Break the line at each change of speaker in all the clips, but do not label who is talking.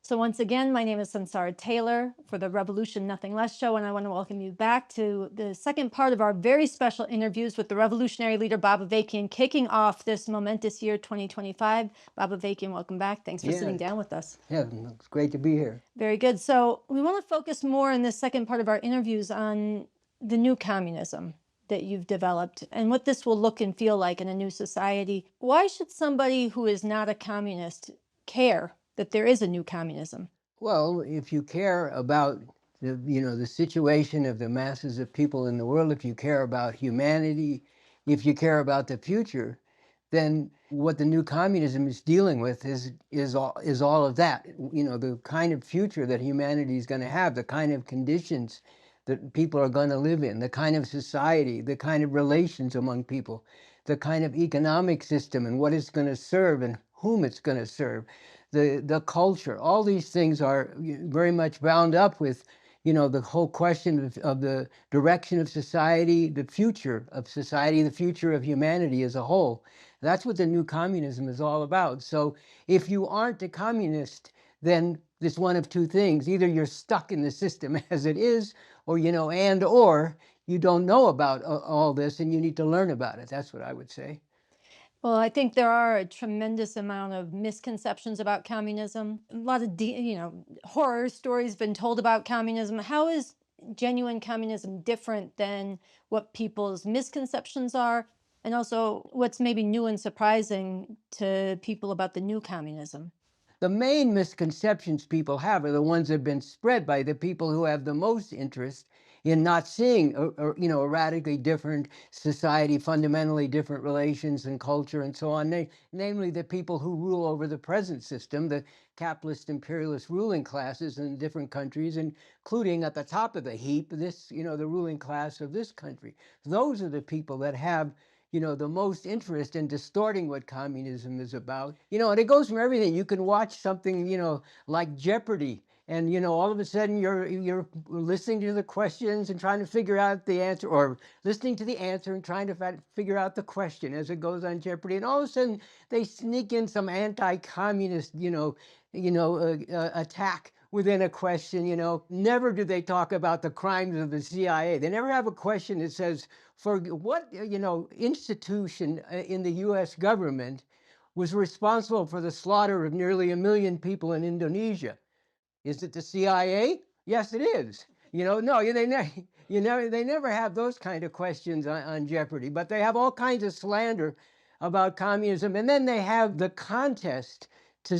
So once again, my name is Sansara Taylor for the Revolution Nothing Less show, and I want to welcome you back to the second part of our very special interviews with the revolutionary leader Bob Avakian, kicking off this momentous year 2025. Bob Avakian, welcome back. Thanks for sitting
Yeah,
down with us.
yeah, it's great to be here.
Very good. So we want to focus more in this second part of our interviews on the new communism that you've developed and what this will look and feel like in a new society. Why should somebody who is not a communist care that there is a new communism?
Well, if you care about the situation of the masses of people in the world, if you care about humanity, if you care about the future, then what the new communism is dealing with is all of that. The kind of future that humanity is going to have, the kind of conditions that people are going to live in, the kind of society, the kind of relations among people, the kind of economic system and what it's going to serve and whom it's going to serve, the culture. All these things are very much bound up with the whole question of the direction of society, the future of society, the future of humanity as a whole. That's what the new communism is all about. So if you aren't a communist, then it's one of two things. Either you're stuck in the system as it is, or or you don't know about all this and you need to learn about it. That's what I would say.
Well, I think there are a tremendous amount of misconceptions about communism. A lot of, horror stories been told about communism. How is genuine communism different than what people's misconceptions are? And also, what's maybe new and surprising to people about the new communism?
The main misconceptions people have are the ones that have been spread by the people who have the most interest in not seeing a radically different society, fundamentally different relations and culture and so on. Namely, the people who rule over the present system, the capitalist imperialist ruling classes in different countries, including at the top of the heap, the ruling class of this country. Those are the people that have the most interest in distorting what communism is about. And it goes from everything. You can watch something, like Jeopardy, and all of a sudden you're listening to the questions and trying to figure out the answer, or listening to the answer and trying to figure out the question as it goes on Jeopardy. And all of a sudden they sneak in some anti-communist, attack within a question. Never do they talk about the crimes of the CIA. They never have a question that says, for what institution in the U.S. government was responsible for the slaughter of nearly 1 million people in Indonesia? Is it the CIA? Yes, it is. No, they never have those kind of questions on Jeopardy, but they have all kinds of slander about communism, and then they have the contest to,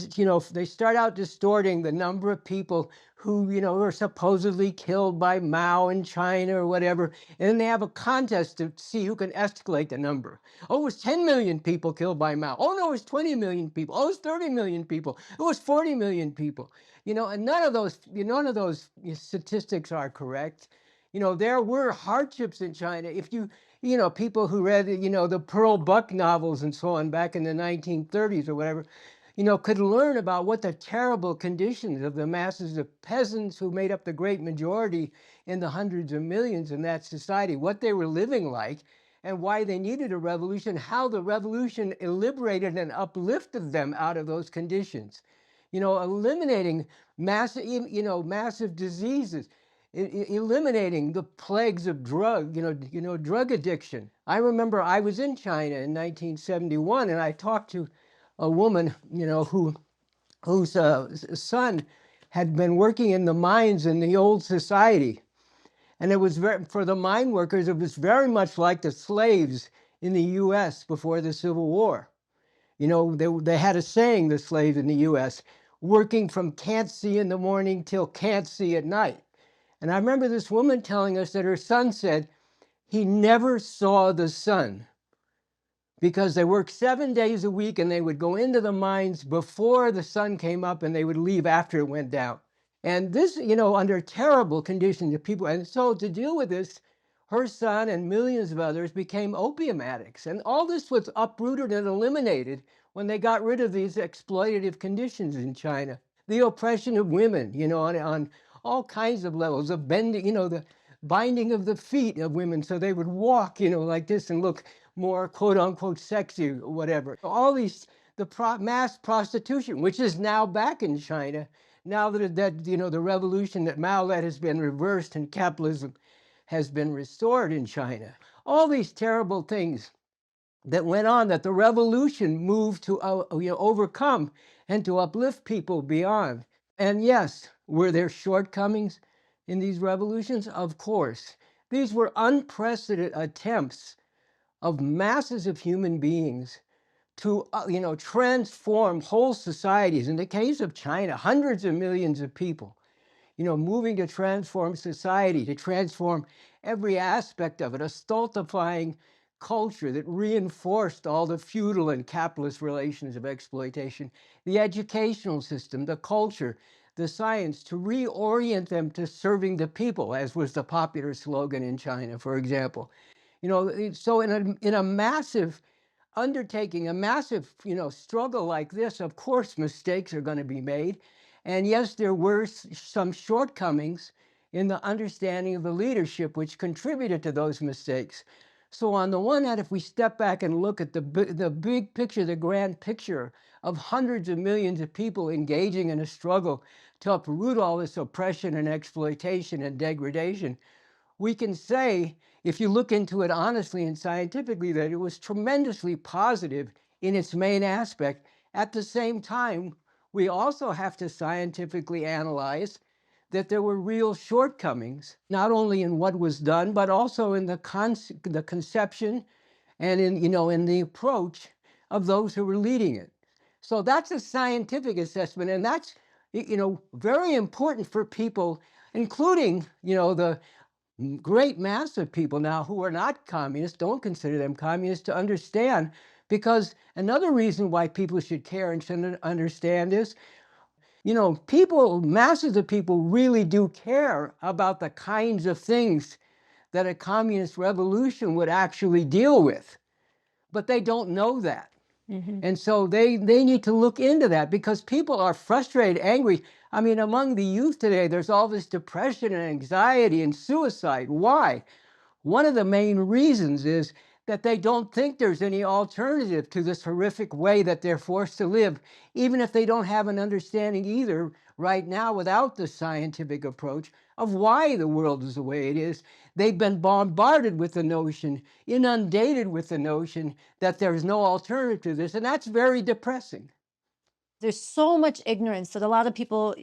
they start out distorting the number of people who, were supposedly killed by Mao in China or whatever, and then they have a contest to see who can escalate the number. Oh, it was 10 million people killed by Mao. Oh, no, it was 20 million people. Oh, it was 30 million people. It was 40 million people. And none of those statistics are correct. There were hardships in China. If people who read, the Pearl Buck novels and so on back in the 1930s or whatever, could learn about what the terrible conditions of the masses of peasants who made up the great majority in the hundreds of millions in that society, what they were living like, and why they needed a revolution, how the revolution liberated and uplifted them out of those conditions. Eliminating massive diseases, eliminating the plagues of drug addiction. I remember I was in China in 1971, and I talked to a woman, whose son had been working in the mines in the old society. And it was for the mine workers, it was very much like the slaves in the U.S. before the Civil War. They had a saying, the slaves in the U.S., working from can't see in the morning till can't see at night. And I remember this woman telling us that her son said he never saw the sun because they worked 7 days a week and they would go into the mines before the sun came up and they would leave after it went down. And this, under terrible conditions of people. And so to deal with this, her son and millions of others became opium addicts. And all this was uprooted and eliminated when they got rid of these exploitative conditions in China. The oppression of women, on all kinds of levels, of bending, the binding of the feet of women so they would walk, like this and look more quote unquote sexy or whatever. All these, mass prostitution, which is now back in China, now that the revolution that Mao led has been reversed and capitalism has been restored in China. All these terrible things that went on, that the revolution moved to overcome and to uplift people beyond. And yes, were there shortcomings in these revolutions? Of course. These were unprecedented attempts of masses of human beings to transform whole societies. In the case of China, hundreds of millions of people, moving to transform society, to transform every aspect of it, a stultifying culture that reinforced all the feudal and capitalist relations of exploitation, the educational system, the culture, the science, to reorient them to serving the people, as was the popular slogan in China, for example. So in a massive undertaking, a massive, struggle like this, of course, mistakes are going to be made. And yes, there were some shortcomings in the understanding of the leadership, which contributed to those mistakes. So on the one hand, if we step back and look at the big picture, the grand picture of hundreds of millions of people engaging in a struggle to uproot all this oppression and exploitation and degradation, we can say, if you look into it honestly and scientifically, that it was tremendously positive in its main aspect. At the same time, we also have to scientifically analyze that there were real shortcomings, not only in what was done, but also in the conception and in the approach of those who were leading it. So that's a scientific assessment, and that's very important for people, including the great mass of people now who are not communists, don't consider them communists, to understand. Because another reason why people should care and should understand is, masses of people really do care about the kinds of things that a communist revolution would actually deal with. But they don't know that.
Mm-hmm.
And so they need to look into that, because people are frustrated, angry. I mean, among the youth today, there's all this depression and anxiety and suicide. Why? One of the main reasons is that they don't think there's any alternative to this horrific way that they're forced to live, even if they don't have an understanding either right now, without the scientific approach, of why the world is the way it is. They've been bombarded with the notion, inundated with the notion that there's no alternative to this, and that's very depressing.
There's so much ignorance that a lot of people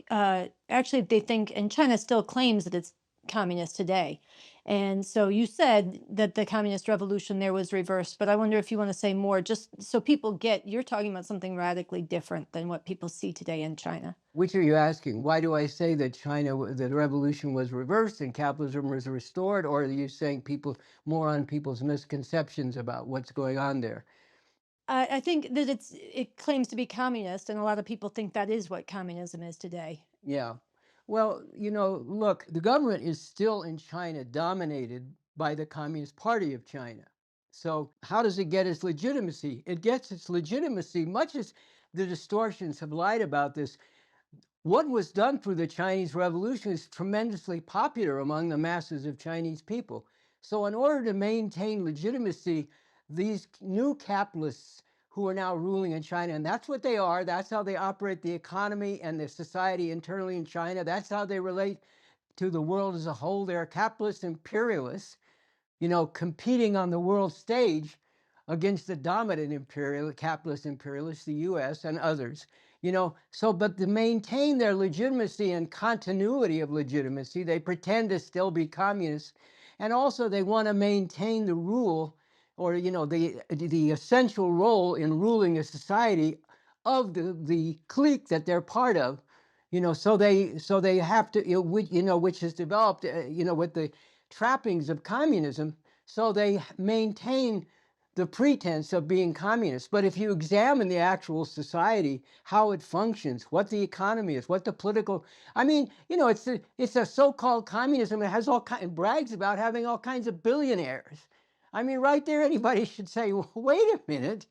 actually, they think, and China still claims that it's communist today. And so you said that the communist revolution there was reversed, but I wonder if you want to say more, just so people get, you're talking about something radically different than what people see today in China.
Which are you asking? Why do I say that the revolution was reversed and capitalism was restored? Or are you saying more on people's misconceptions about what's going on there?
I think that it claims to be communist, and a lot of people think that is what communism is today.
Yeah. Well, look, the government is still in China dominated by the Communist Party of China. So how does it get its legitimacy? It gets its legitimacy, much as the distortions have lied about this. What was done through the Chinese Revolution is tremendously popular among the masses of Chinese people. So in order to maintain legitimacy, these new capitalists who are now ruling in China, and that's what they are, that's how they operate the economy and the society internally in China, that's how they relate to the world as a whole. They're capitalist imperialists, competing on the world stage against the dominant capitalist imperialists, the US and others. But to maintain their legitimacy and continuity of legitimacy, they pretend to still be communists. And also they want to maintain the rule, or, the essential role in ruling a society of the clique that they're part of. So they have to, which is developed, with the trappings of communism. So they maintain the pretense of being communist. But if you examine the actual society, how it functions, what the economy is, what the political, I mean, it's a so-called communism that has brags about having all kinds of billionaires. I mean, right there, anybody should say, well, wait a minute,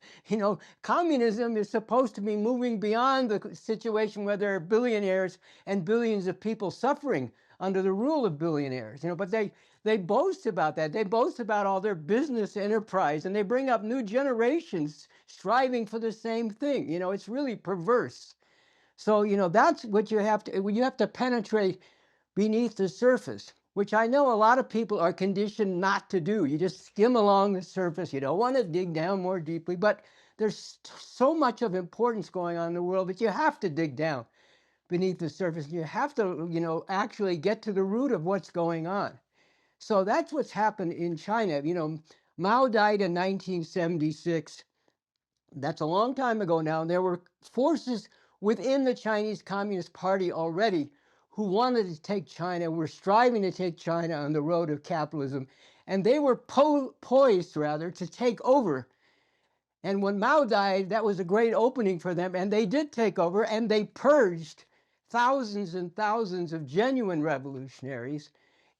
communism is supposed to be moving beyond the situation where there are billionaires and billions of people suffering under the rule of billionaires, but they boast about that. They boast about all their business enterprise, and they bring up new generations striving for the same thing. It's really perverse. So, that's what you have to penetrate beneath the surface, which I know a lot of people are conditioned not to do. You just skim along the surface. You don't want to dig down more deeply, but there's so much of importance going on in the world that you have to dig down beneath the surface. You have to, actually get to the root of what's going on. So that's what's happened in China. Mao died in 1976. That's a long time ago now. And there were forces within the Chinese Communist Party already who wanted to take China, were striving to take China on the road of capitalism. And they were poised, rather, to take over. And when Mao died, that was a great opening for them. And they did take over, and they purged thousands and thousands of genuine revolutionaries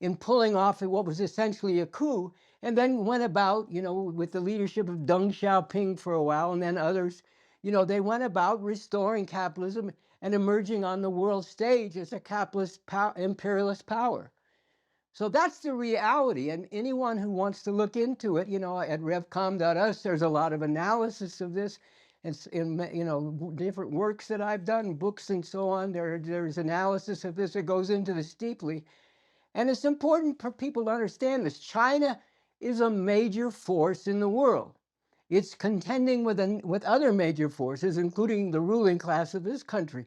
in pulling off what was essentially a coup, and then went about, with the leadership of Deng Xiaoping for a while, and then others, they went about restoring capitalism and emerging on the world stage as a capitalist imperialist power. So that's the reality, and anyone who wants to look into it, at revcom.us, there's a lot of analysis of this. It's in, different works that I've done, books and so on. There's analysis of this that goes into this deeply. And it's important for people to understand this. China is a major force in the world. It's contending with other major forces, including the ruling class of this country.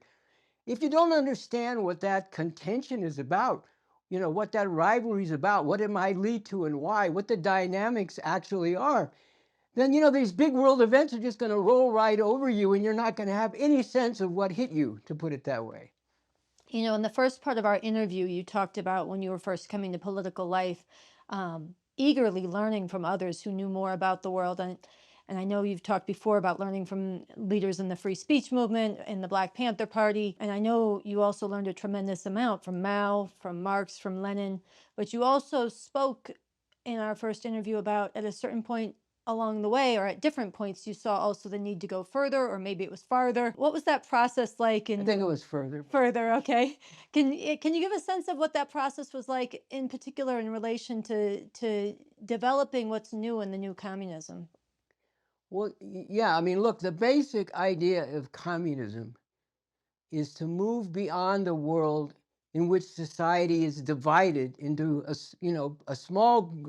If you don't understand what that contention is about, what that rivalry is about, what it might lead to and why, what the dynamics actually are, then, these big world events are just going to roll right over you, and you're not going to have any sense of what hit you, to put it that way.
In the first part of our interview, you talked about when you were first coming to political life, eagerly learning from others who knew more about the world. And I know you've talked before about learning from leaders in the free speech movement, in the Black Panther Party. And I know you also learned a tremendous amount from Mao, from Marx, from Lenin. But you also spoke in our first interview about, at a certain point along the way, or at different points, you saw also the need to go further, or maybe it was farther. What was that process like?
I think it was further.
Further, okay. Can you give a sense of what that process was like, in particular in relation to developing what's new in the new communism?
Well, yeah, I mean, look, the basic idea of communism is to move beyond the world in which society is divided into a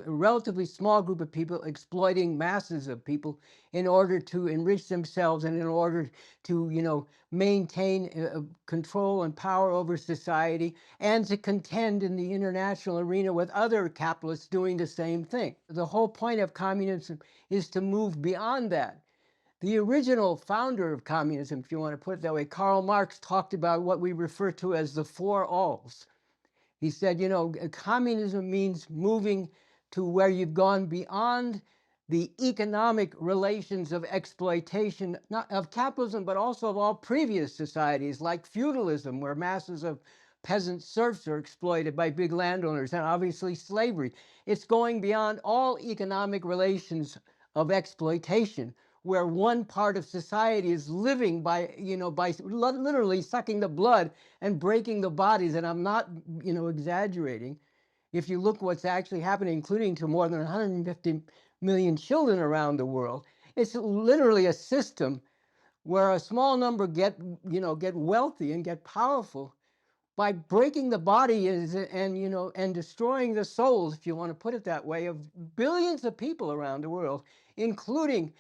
relatively small group of people exploiting masses of people in order to enrich themselves and in order to, maintain control and power over society, and to contend in the international arena with other capitalists doing the same thing. The whole point of communism is to move beyond that. The original founder of communism, if you want to put it that way, Karl Marx, talked about what we refer to as the four alls. He said, communism means moving to where you've gone beyond the economic relations of exploitation, not of capitalism, but also of all previous societies, like feudalism, where masses of peasant serfs are exploited by big landowners, and obviously slavery. It's going beyond all economic relations of exploitation, where one part of society is living by literally sucking the blood and breaking the bodies. And I'm not, exaggerating. If you look what's actually happening, including to more than 150 million children around the world, it's literally a system where a small number get wealthy and get powerful by breaking the body and destroying the souls, if you want to put it that way, of billions of people around the world, including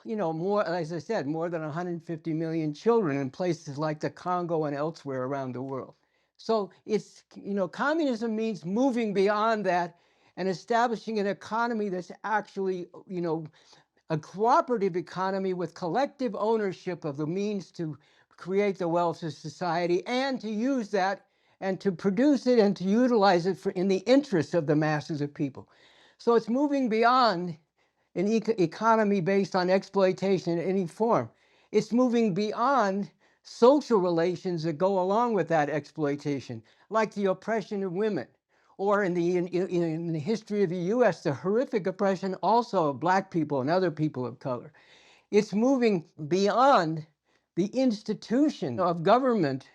more, as I said, more than 150 million children in places like the Congo and elsewhere around the world. So it's, communism means moving beyond that and establishing an economy that's actually, a cooperative economy with collective ownership of the means to create the wealth of society, and to use that and to produce it and to utilize it in the interests of the masses of people. So it's moving beyond an economy based on exploitation in any form. It's moving beyond social relations that go along with that exploitation, like the oppression of women, or in the history of the U.S., the horrific oppression also of Black people and other people of color. It's moving beyond the institution of government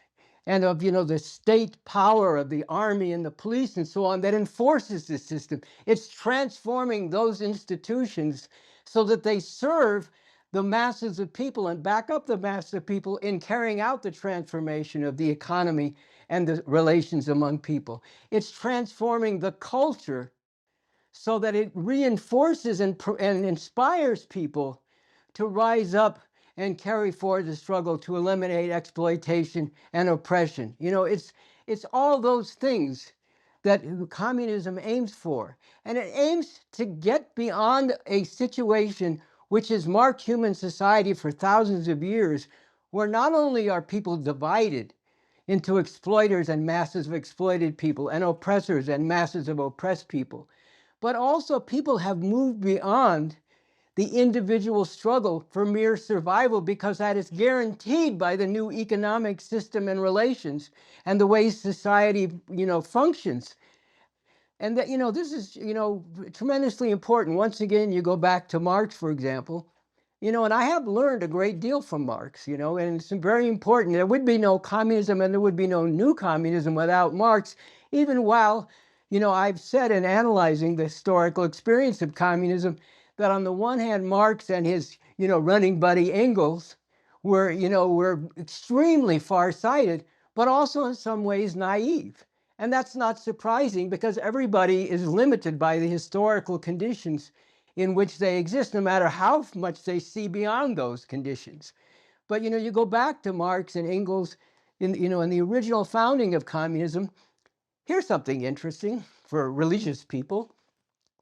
and of the state power of the army and the police and so on that enforces the system. It's transforming those institutions so that they serve the masses of people and back up the masses of people in carrying out the transformation of the economy and the relations among people. It's transforming the culture so that it reinforces and inspires people to rise up and carry forward the struggle to eliminate exploitation and oppression. You know, it's all those things that communism aims for. And it aims to get beyond a situation which has marked human society for thousands of years, where not only are people divided into exploiters and masses of exploited people, and oppressors and masses of oppressed people, but also people have moved beyond the individual struggle for mere survival, because that is guaranteed by the new economic system and relations and the way society, functions. And that, this is, tremendously important. Once again, you go back to Marx, for example, and I have learned a great deal from Marx, and it's very important. There would be no communism and there would be no new communism without Marx, even while, I've said in analyzing the historical experience of communism that on the one hand, Marx and his, running buddy Engels were extremely far-sighted, but also in some ways naive. And that's not surprising, because everybody is limited by the historical conditions in which they exist, no matter how much they see beyond those conditions. But you go back to Marx and Engels in the original founding of communism. Here's something interesting for religious people.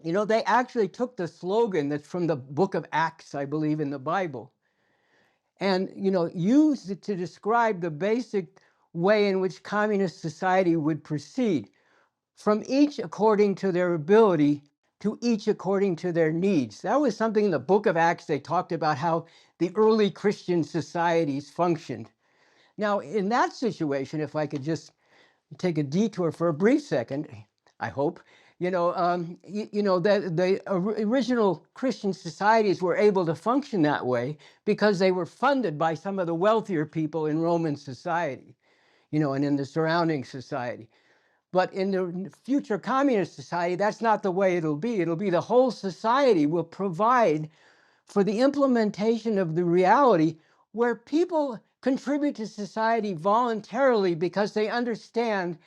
They actually took the slogan that's from the book of Acts, I believe, in the Bible, and used it to describe the basic way in which communist society would proceed, from each according to their ability, to each according to their needs. That was something in the book of Acts. They talked about how the early Christian societies functioned. Now, in that situation, if I could just take a detour for a brief second, I hope, the original Christian societies were able to function that way because they were funded by some of the wealthier people in Roman society, and in the surrounding society. But in the future communist society, that's not the way it'll be. It'll be the whole society will provide for the implementation of the reality where people contribute to society voluntarily, because they understand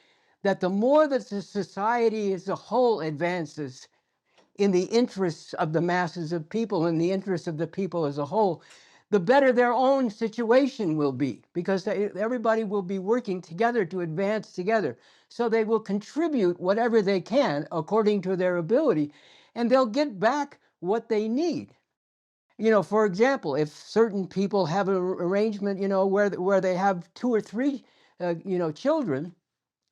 that the more that the society as a whole advances in the interests of the masses of people, in the interests of the people as a whole, the better their own situation will be, because everybody will be working together to advance together. So they will contribute whatever they can according to their ability, and they'll get back what they need. For example, if certain people have an arrangement, where they have 2 or 3, children,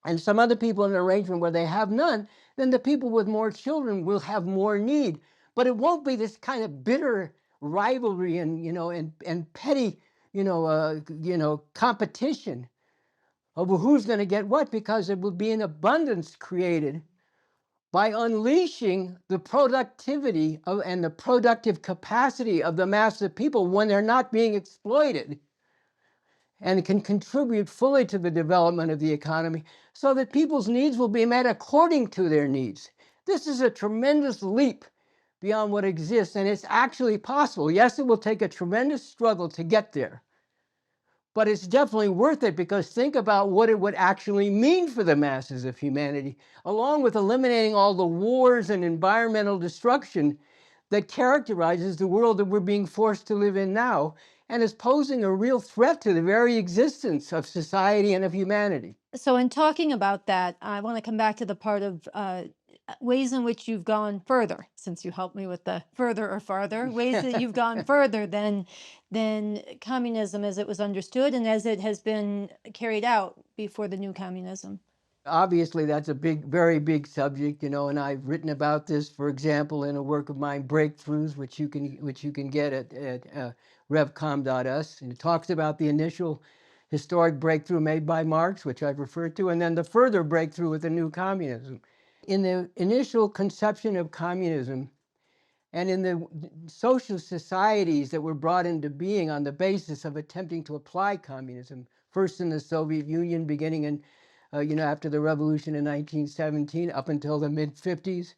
and some other people in an arrangement where they have none, then the people with more children will have more need. But it won't be this kind of bitter rivalry and petty, competition over who's going to get what, because it will be an abundance created by unleashing the productivity and the productive capacity of the mass of people when they're not being exploited, and can contribute fully to the development of the economy, so that people's needs will be met according to their needs. This is a tremendous leap beyond what exists, and it's actually possible. Yes, it will take a tremendous struggle to get there, but it's definitely worth it, because think about what it would actually mean for the masses of humanity, along with eliminating all the wars and environmental destruction that characterizes the world that we're being forced to live in now, and is posing a real threat to the very existence of society and of humanity.
So in talking about that, I want to come back to the part of ways in which you've gone further, since you helped me with the further or farther, ways that you've gone further than communism as it was understood and as it has been carried out before the new communism.
Obviously, that's a very big subject, and I've written about this, for example, in a work of mine, Breakthroughs, which you can get at revcom.us, and it talks about the initial historic breakthrough made by Marx, which I've referred to, and then the further breakthrough with the new communism. In the initial conception of communism, and in the social societies that were brought into being on the basis of attempting to apply communism, first in the Soviet Union, beginning in, after the revolution in 1917, up until the mid-50s,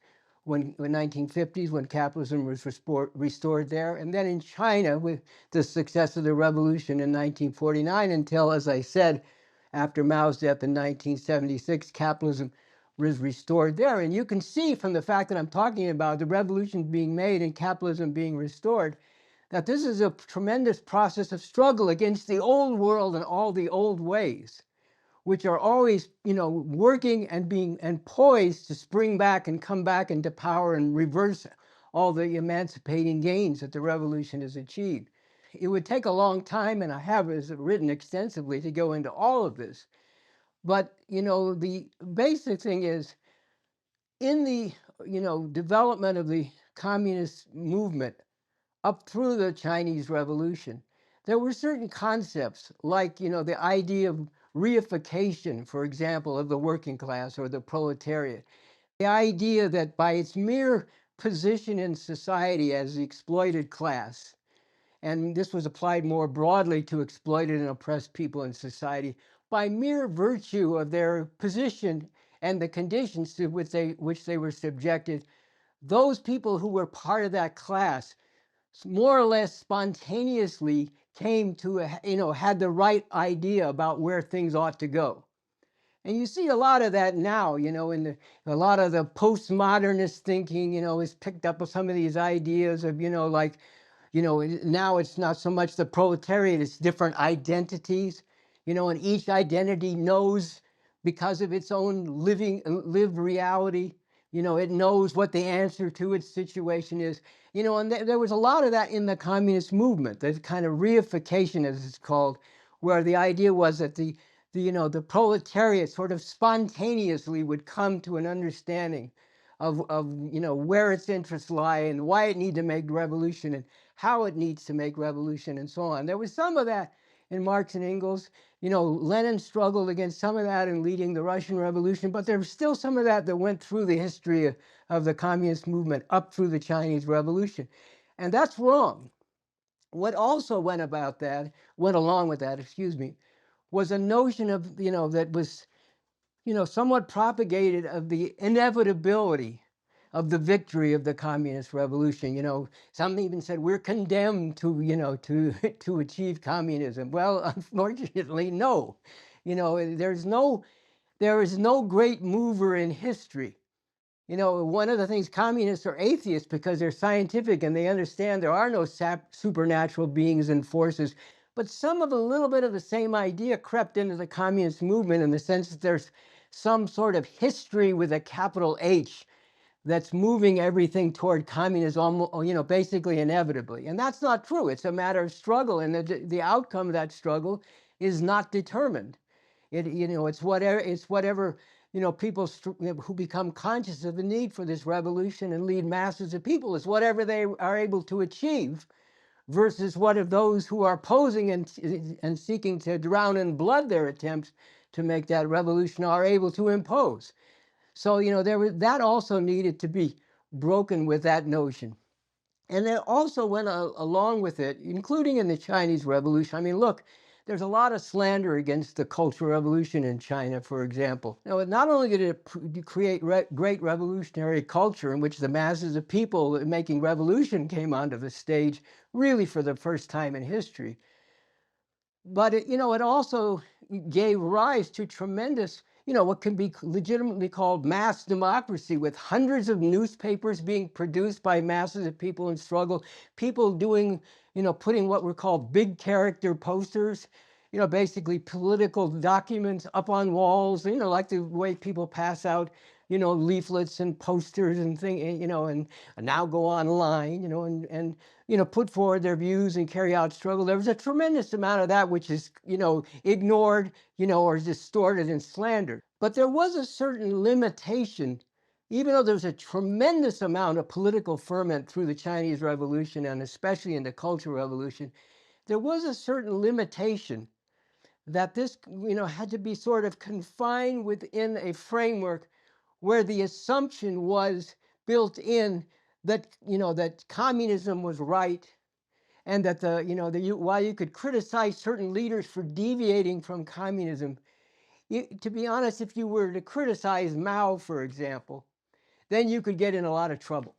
when the 1950s, when capitalism was restored there, and then in China with the success of the revolution in 1949 until, as I said, after Mao's death in 1976, capitalism was restored there. And you can see from the fact that I'm talking about the revolution being made and capitalism being restored, that this is a tremendous process of struggle against the old world and all the old ways, which are always, working and being and poised to spring back and come back into power and reverse all the emancipating gains that the revolution has achieved. It would take a long time, and I have written extensively to go into all of this. But, the basic thing is in the, development of the communist movement up through the Chinese Revolution, there were certain concepts like, the idea of reification, for example, of the working class or the proletariat. The idea that by its mere position in society as the exploited class, and this was applied more broadly to exploited and oppressed people in society, by mere virtue of their position and the conditions to which they were subjected, those people who were part of that class more or less spontaneously came to, had the right idea about where things ought to go. And you see a lot of that now, a lot of the postmodernist thinking, is picked up with some of these ideas of, like, now it's not so much the proletariat, it's different identities, and each identity knows because of its own lived reality, it knows what the answer to its situation is, and there was a lot of that in the communist movement, the kind of reification, as it's called, where the idea was that the proletariat sort of spontaneously would come to an understanding of where its interests lie and why it needs to make revolution and how it needs to make revolution and so on. There was some of that in Marx and Engels. Lenin struggled against some of that in leading the Russian Revolution, but there was still some of that went through the history of the communist movement up through the Chinese Revolution. And that's wrong. What also went along with that, was a notion of, that was, somewhat propagated of the inevitability of the victory of the communist revolution. Some even said we're condemned to, to achieve communism. Well, unfortunately, no. There is no great mover in history. One of the things, communists are atheists because they're scientific and they understand there are no supernatural beings and forces. But some of a little bit of the same idea crept into the communist movement in the sense that there's some sort of history with a capital H that's moving everything toward communism, basically inevitably. And that's not true. It's a matter of struggle, and the outcome of that struggle is not determined. It's whatever people who become conscious of the need for this revolution and lead masses of people, is whatever they are able to achieve versus what of those who are opposing and seeking to drown in blood their attempts to make that revolution are able to impose. So, that also needed to be broken with that notion. And it also went along with it, including in the Chinese Revolution. I mean, look, there's a lot of slander against the Cultural Revolution in China, for example. Not only did it create great revolutionary culture in which the masses of people making revolution came onto the stage, really for the first time in history, but it also gave rise to tremendous, what can be legitimately called mass democracy, with hundreds of newspapers being produced by masses of people in struggle, people doing, putting what were called big character posters, basically political documents up on walls, like the way people pass out, leaflets and posters and things, and now go online, and put forward their views and carry out struggle. There was a tremendous amount of that which is, ignored, or distorted and slandered. But there was a certain limitation, even though there was a tremendous amount of political ferment through the Chinese Revolution and especially in the Cultural Revolution, there was a certain limitation that this, had to be sort of confined within a framework where the assumption was built in that, that communism was right, and that while you could criticize certain leaders for deviating from communism, to be honest, if you were to criticize Mao, for example, then you could get in a lot of trouble.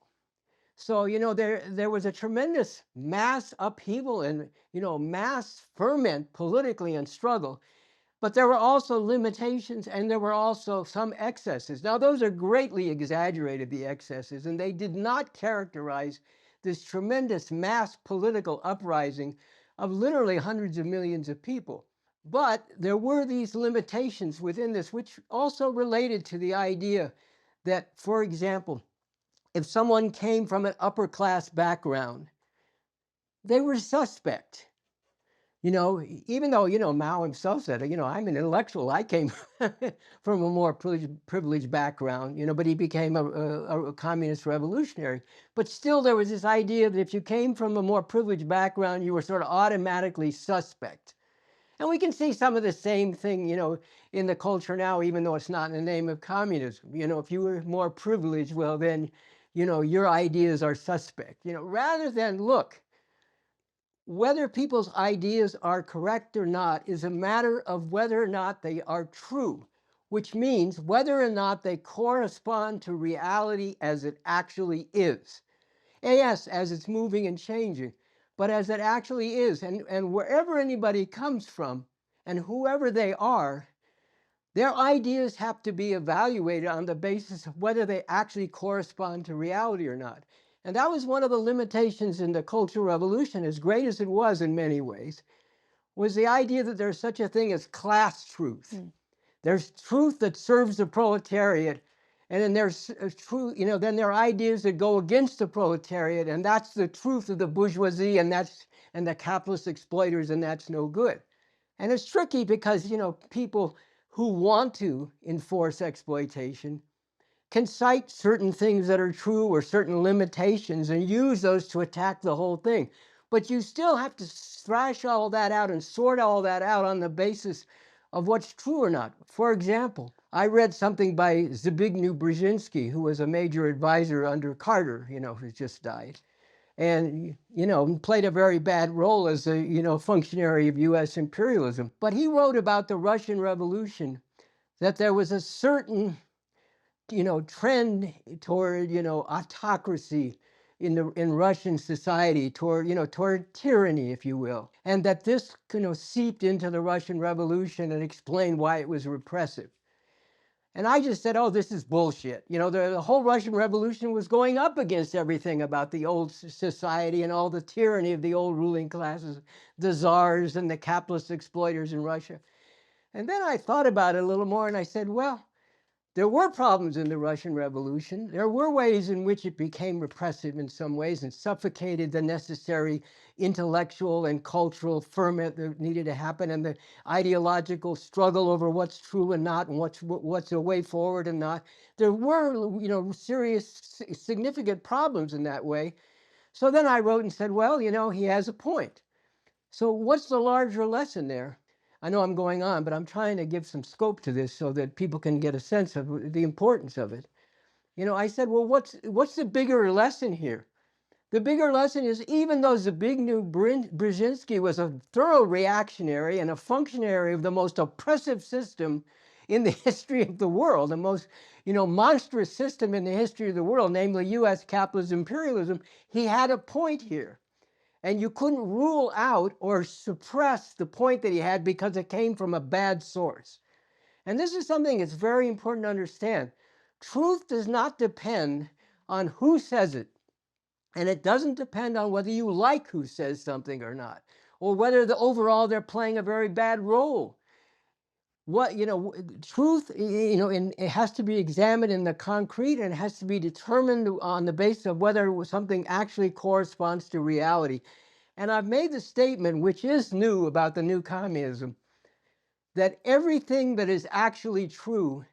So, there was a tremendous mass upheaval and, mass ferment politically and struggle. But there were also limitations and there were also some excesses. Now, those are greatly exaggerated, the excesses, and they did not characterize this tremendous mass political uprising of literally hundreds of millions of people. But there were these limitations within this, which also related to the idea that, for example, if someone came from an upper class background, they were suspect. Even though, Mao himself said, I'm an intellectual. I came from a more privileged background, but he became a communist revolutionary. But still, there was this idea that if you came from a more privileged background, you were sort of automatically suspect. And we can see some of the same thing, in the culture now, even though it's not in the name of communism. If you were more privileged, well, then, your ideas are suspect. Rather than look, whether people's ideas are correct or not is a matter of whether or not they are true, which means whether or not they correspond to reality as it actually is. Yes, as it's moving and changing, but as it actually is. And wherever anybody comes from and whoever they are, their ideas have to be evaluated on the basis of whether they actually correspond to reality or not. And that was one of the limitations in the Cultural Revolution, as great as it was in many ways, was the idea that there's such a thing as class truth. There's truth that serves the proletariat, and then there's truth, then there are ideas that go against the proletariat, and that's the truth of the bourgeoisie, and the capitalist exploiters, and that's no good. And it's tricky because, people who want to enforce exploitation can cite certain things that are true or certain limitations and use those to attack the whole thing. But you still have to thrash all that out and sort all that out on the basis of what's true or not. For example, I read something by Zbigniew Brzezinski, who was a major advisor under Carter, who just died, and, played a very bad role as a, functionary of US imperialism. But he wrote about the Russian Revolution, that there was a certain trend toward, autocracy in Russian society, toward tyranny, if you will. And that this, seeped into the Russian Revolution and explained why it was repressive. And I just said, oh, this is bullshit. The whole Russian Revolution was going up against everything about the old society and all the tyranny of the old ruling classes, the czars and the capitalist exploiters in Russia. And then I thought about it a little more and I said, well, there were problems in the Russian Revolution. There were ways in which it became repressive in some ways and suffocated the necessary intellectual and cultural ferment that needed to happen, and the ideological struggle over what's true and not, and what's a way forward and not. There were, serious, significant problems in that way. So then I wrote and said, well, he has a point. So what's the larger lesson there? I know I'm going on, but I'm trying to give some scope to this so that people can get a sense of the importance of it. I said, well, what's the bigger lesson here? The bigger lesson is, even though Zbigniew Brzezinski was a thorough reactionary and a functionary of the most oppressive system in the history of the world, the most, monstrous system in the history of the world, namely US capitalist imperialism, he had a point here. And you couldn't rule out or suppress the point that he had because it came from a bad source. And this is something that's very important to understand. Truth does not depend on who says it. And it doesn't depend on whether you like who says something or not, or whether overall they're playing a very bad role. Truth, it has to be examined in the concrete, and it has to be determined on the basis of whether something actually corresponds to reality. And I've made the statement, which is new about the new communism, that everything that is actually true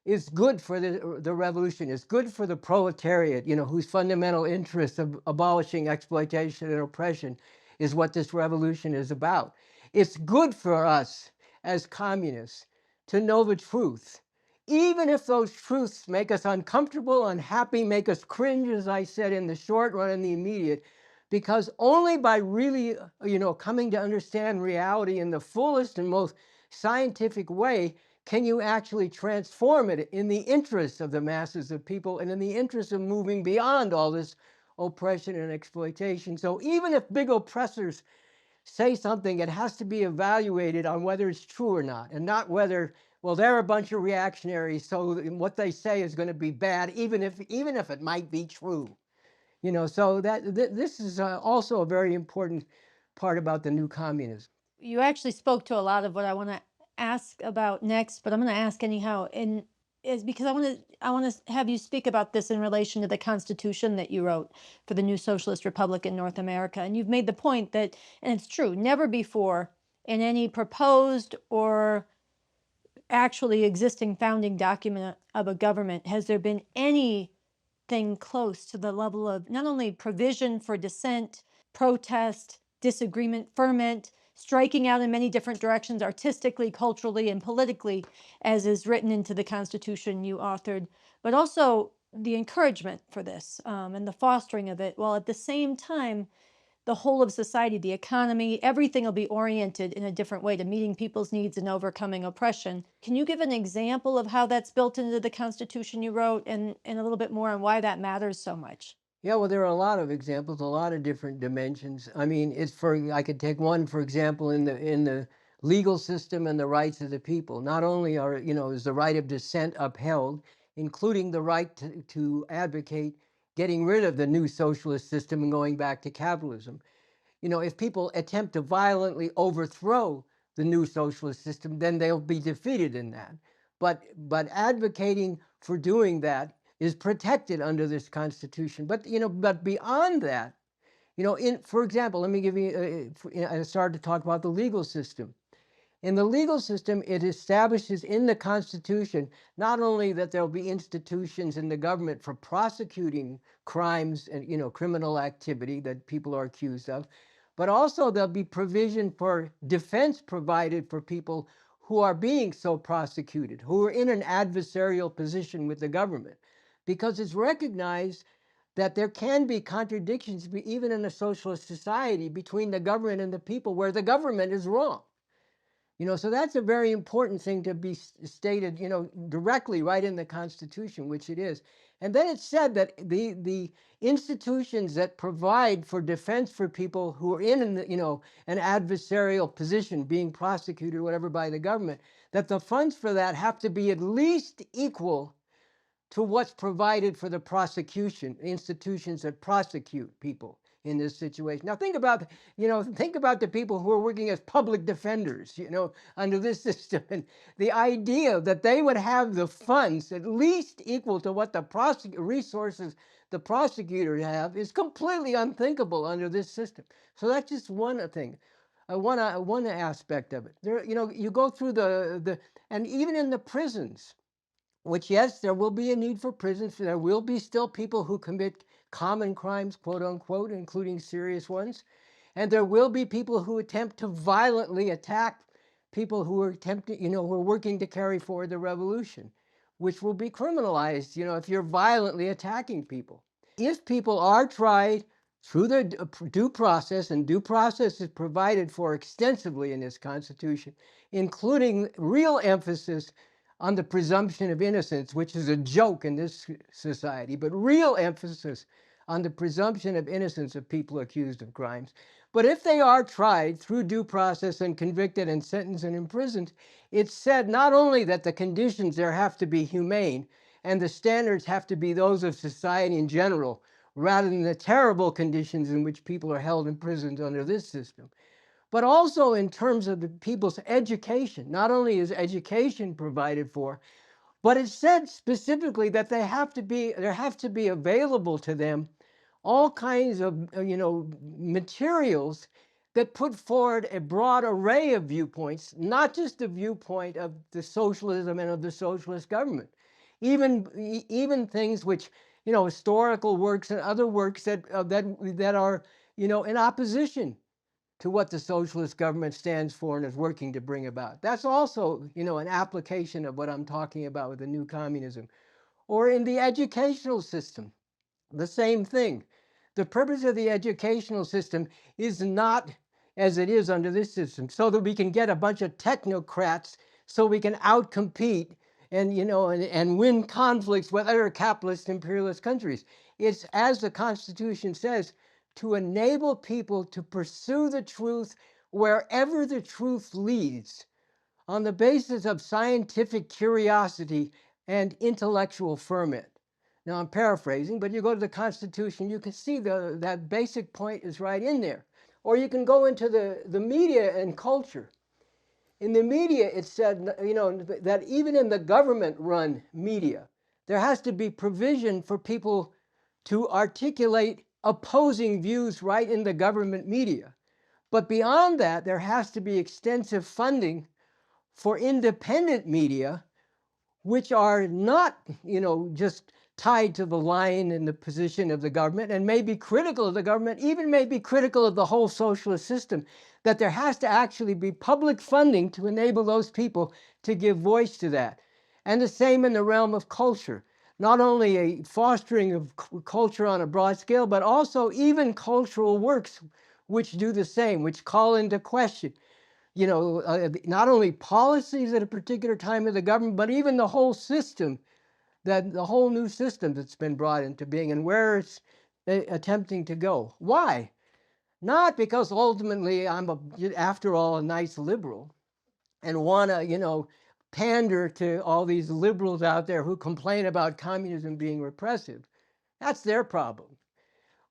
is good for the revolution, is good for the proletariat, whose fundamental interest of abolishing exploitation and oppression is what this revolution is about. It's good for us as communists to know the truth, even if those truths make us uncomfortable, unhappy, make us cringe, as I said, in the short run and the immediate, because only by really, coming to understand reality in the fullest and most scientific way can you actually transform it in the interest of the masses of people and in the interest of moving beyond all this oppression and exploitation? So even if big oppressors say something, it has to be evaluated on whether it's true or not, and not whether, well, they're a bunch of reactionaries, so what they say is going to be bad, even if it might be true. You know, so this is also a very important part about the new communism.
You actually spoke to a lot of what I want to ask about next, but I'm going to ask anyhow. And is because I want to have you speak about this in relation to the Constitution that you wrote for the new Socialist Republic in North America. And you've made the point that, and it's true, never before in any proposed or actually existing founding document of a government has there been anything close to the level of not only provision for dissent, protest, disagreement, ferment, striking out in many different directions artistically, culturally, and politically, as is written into the Constitution you authored, but also the encouragement for this and the fostering of it, while at the same time the whole of society, the economy, everything will be oriented in a different way to meeting people's needs and overcoming oppression. Can you give an example of how that's built into the Constitution you wrote, and a little bit more on why that matters so much?
Yeah, well, there are a lot of examples, a lot of different dimensions. I mean, I could take one, for example, in the legal system and the rights of the people. Not only is the right of dissent upheld, including the right to advocate getting rid of the new socialist system and going back to capitalism. You know, if people attempt to violently overthrow the new socialist system, then they'll be defeated in that. But advocating for doing that is protected under this Constitution. But beyond that, for example, let me give you. I started to talk about the legal system. In the legal system, it establishes in the Constitution not only that there'll be institutions in the government for prosecuting crimes and criminal activity that people are accused of, but also there'll be provision for defense provided for people who are being so prosecuted, who are in an adversarial position with the government, because it's recognized that there can be contradictions, even in a socialist society, between the government and the people, where the government is wrong. So that's a very important thing to be stated, directly right in the Constitution, which it is. And then it's said that the institutions that provide for defense for people who are in an adversarial position, being prosecuted or whatever by the government, that the funds for that have to be at least equal to what's provided for the prosecution, institutions that prosecute people in this situation. Now think about the people who are working as public defenders, under this system, and the idea that they would have the funds at least equal to what the resources the prosecutors have is completely unthinkable under this system. So that's just one thing. One aspect of it. There, you go through and even in the prisons, which, yes, there will be a need for prisons. There will be still people who commit common crimes, quote unquote, including serious ones. And there will be people who attempt to violently attack people who are who are working to carry forward the revolution, which will be criminalized, if you're violently attacking people. If people are tried through the due process, and due process is provided for extensively in this Constitution, including real emphasis on the presumption of innocence, which is a joke in this society, but real emphasis on the presumption of innocence of people accused of crimes. But if they are tried through due process and convicted and sentenced and imprisoned, it's said not only that the conditions there have to be humane and the standards have to be those of society in general, rather than the terrible conditions in which people are held in prisons under this system, but also in terms of the people's education. Not only is education provided for, but it's said specifically that there have to be available to them all kinds of materials that put forward a broad array of viewpoints, not just the viewpoint of the socialism and of the socialist government, even things which historical works and other works that are in opposition to what the socialist government stands for and is working to bring about. That's also, an application of what I'm talking about with the new communism. Or in the educational system, the same thing. The purpose of the educational system is not as it is under this system, so that we can get a bunch of technocrats so we can outcompete and, and win conflicts with other capitalist imperialist countries. It's, as the Constitution says, to enable people to pursue the truth wherever the truth leads on the basis of scientific curiosity and intellectual ferment. Now, I'm paraphrasing, but you go to the Constitution, you can see that basic point is right in there. Or you can go into the media and culture. In the media, it said, that even in the government-run media, there has to be provision for people to articulate opposing views right in the government media. But beyond that, there has to be extensive funding for independent media, which are not, just tied to the line and the position of the government and may be critical of the government, even may be critical of the whole socialist system, that there has to actually be public funding to enable those people to give voice to that. And the same in the realm of culture. Not only a fostering of culture on a broad scale, but also even cultural works which do the same, which call into question not only policies at a particular time of the government, but even the whole system, the whole new system that's been brought into being and where it's attempting to go. Why? Not because ultimately I'm, after all, a nice liberal and want to, pander to all these liberals out there who complain about communism being repressive. That's their problem.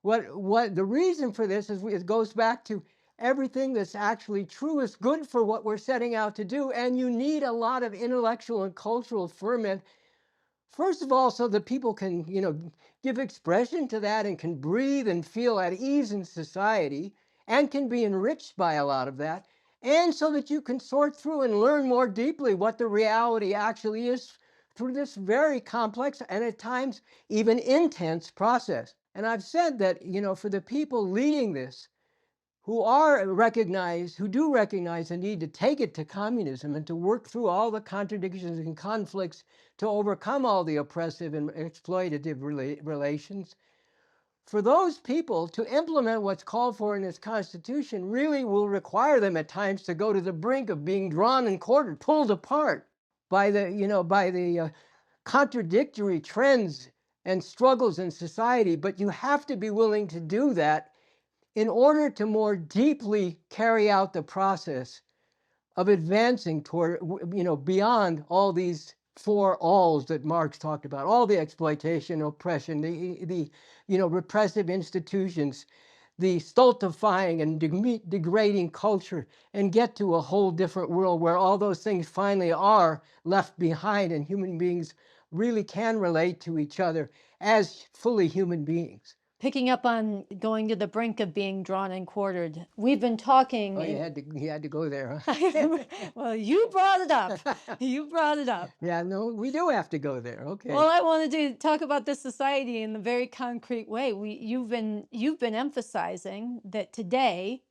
What the reason for this is it goes back to everything that's actually true is good for what we're setting out to do, and you need a lot of intellectual and cultural ferment. First of all, so that people can, give expression to that and can breathe and feel at ease in society and can be enriched by a lot of that. And so that you can sort through and learn more deeply what the reality actually is through this very complex and at times even intense process. And I've said that, for the people leading this, who do recognize the need to take it to communism and to work through all the contradictions and conflicts to overcome all the oppressive and exploitative relations, for those people to implement what's called for in this Constitution really will require them at times to go to the brink of being drawn and quartered, pulled apart by the contradictory trends and struggles in society. But you have to be willing to do that in order to more deeply carry out the process of advancing toward, beyond all these four alls that Marx talked about, all the exploitation, oppression, the repressive institutions, the stultifying and degrading culture, and get to a whole different world where all those things finally are left behind and human beings really can relate to each other as fully human beings.
Picking up on going to the brink of being drawn and quartered, we've been talking.
Oh, you had to go there, huh?
Well, you brought it up. You brought it up.
Yeah, no, we do have to go there. Okay.
Well, I wanted to talk about this society in a very concrete way. You've been emphasizing that today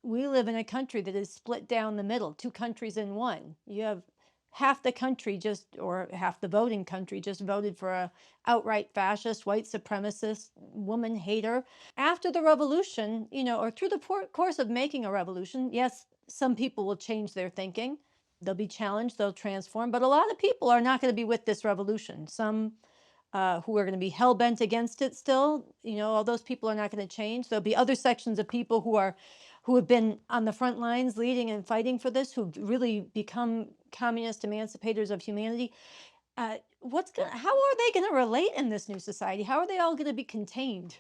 we live in a country that is split down the middle, two countries in one. You have half the country or half the voting country just voted for a outright fascist, white supremacist, woman hater. After the revolution, or through the course of making a revolution, yes, some people will change their thinking. They'll be challenged, they'll transform, but a lot of people are not going to be with this revolution. Some who are going to be hell-bent against it still, all those people are not going to change. There'll be other sections of people who have been on the front lines leading and fighting for this, who've really become communist emancipators of humanity. How are they going to relate in this new society? How are they all going to be contained?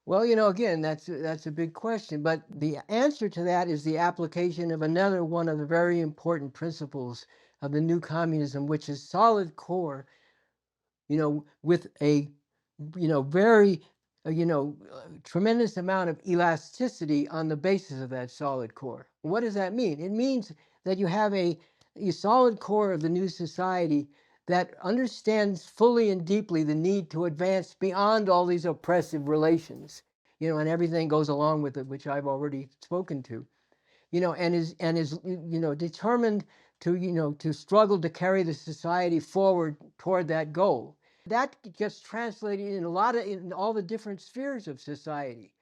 Well, again, that's a big question, but the answer to that is the application of another one of the very important principles of the new communism, which is solid core, with a, very, tremendous amount of elasticity on the basis of that solid core. What does that mean? It means that you have a solid core of the new society that understands fully and deeply the need to advance beyond all these oppressive relations, and everything goes along with it, which I've already spoken to, and is determined to struggle to carry the society forward toward that goal. That gets translated in all the different spheres of society.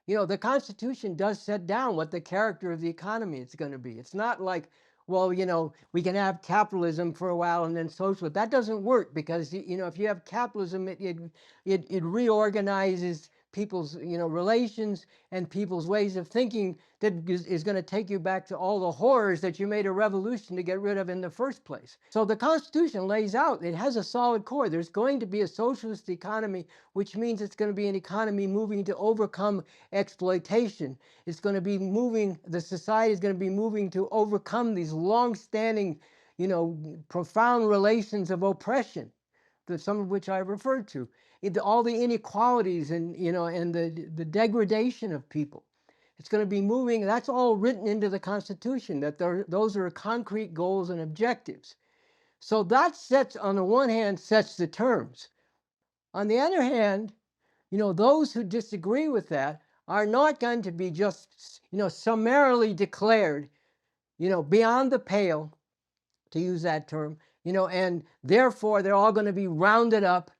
The Constitution does set down what the character of the economy is going to be. It's not like, well, we can have capitalism for a while and then socialism. That doesn't work because, if you have capitalism, it reorganizes people's, relations and people's ways of thinking that is going to take you back to all the horrors that you made a revolution to get rid of in the first place. So the Constitution lays out, it has a solid core. There's going to be a socialist economy, which means it's going to be an economy moving to overcome exploitation. It's going to be moving, the society is going to be moving to overcome these long-standing, profound relations of oppression, some of which I referred to. All the inequalities and, and the degradation of people. It's going to be moving, that's all written into the Constitution, that those are concrete goals and objectives. So that sets, on the one hand, sets the terms. On the other hand, those who disagree with that are not going to be just, summarily declared, beyond the pale, to use that term, and therefore they're all going to be rounded up,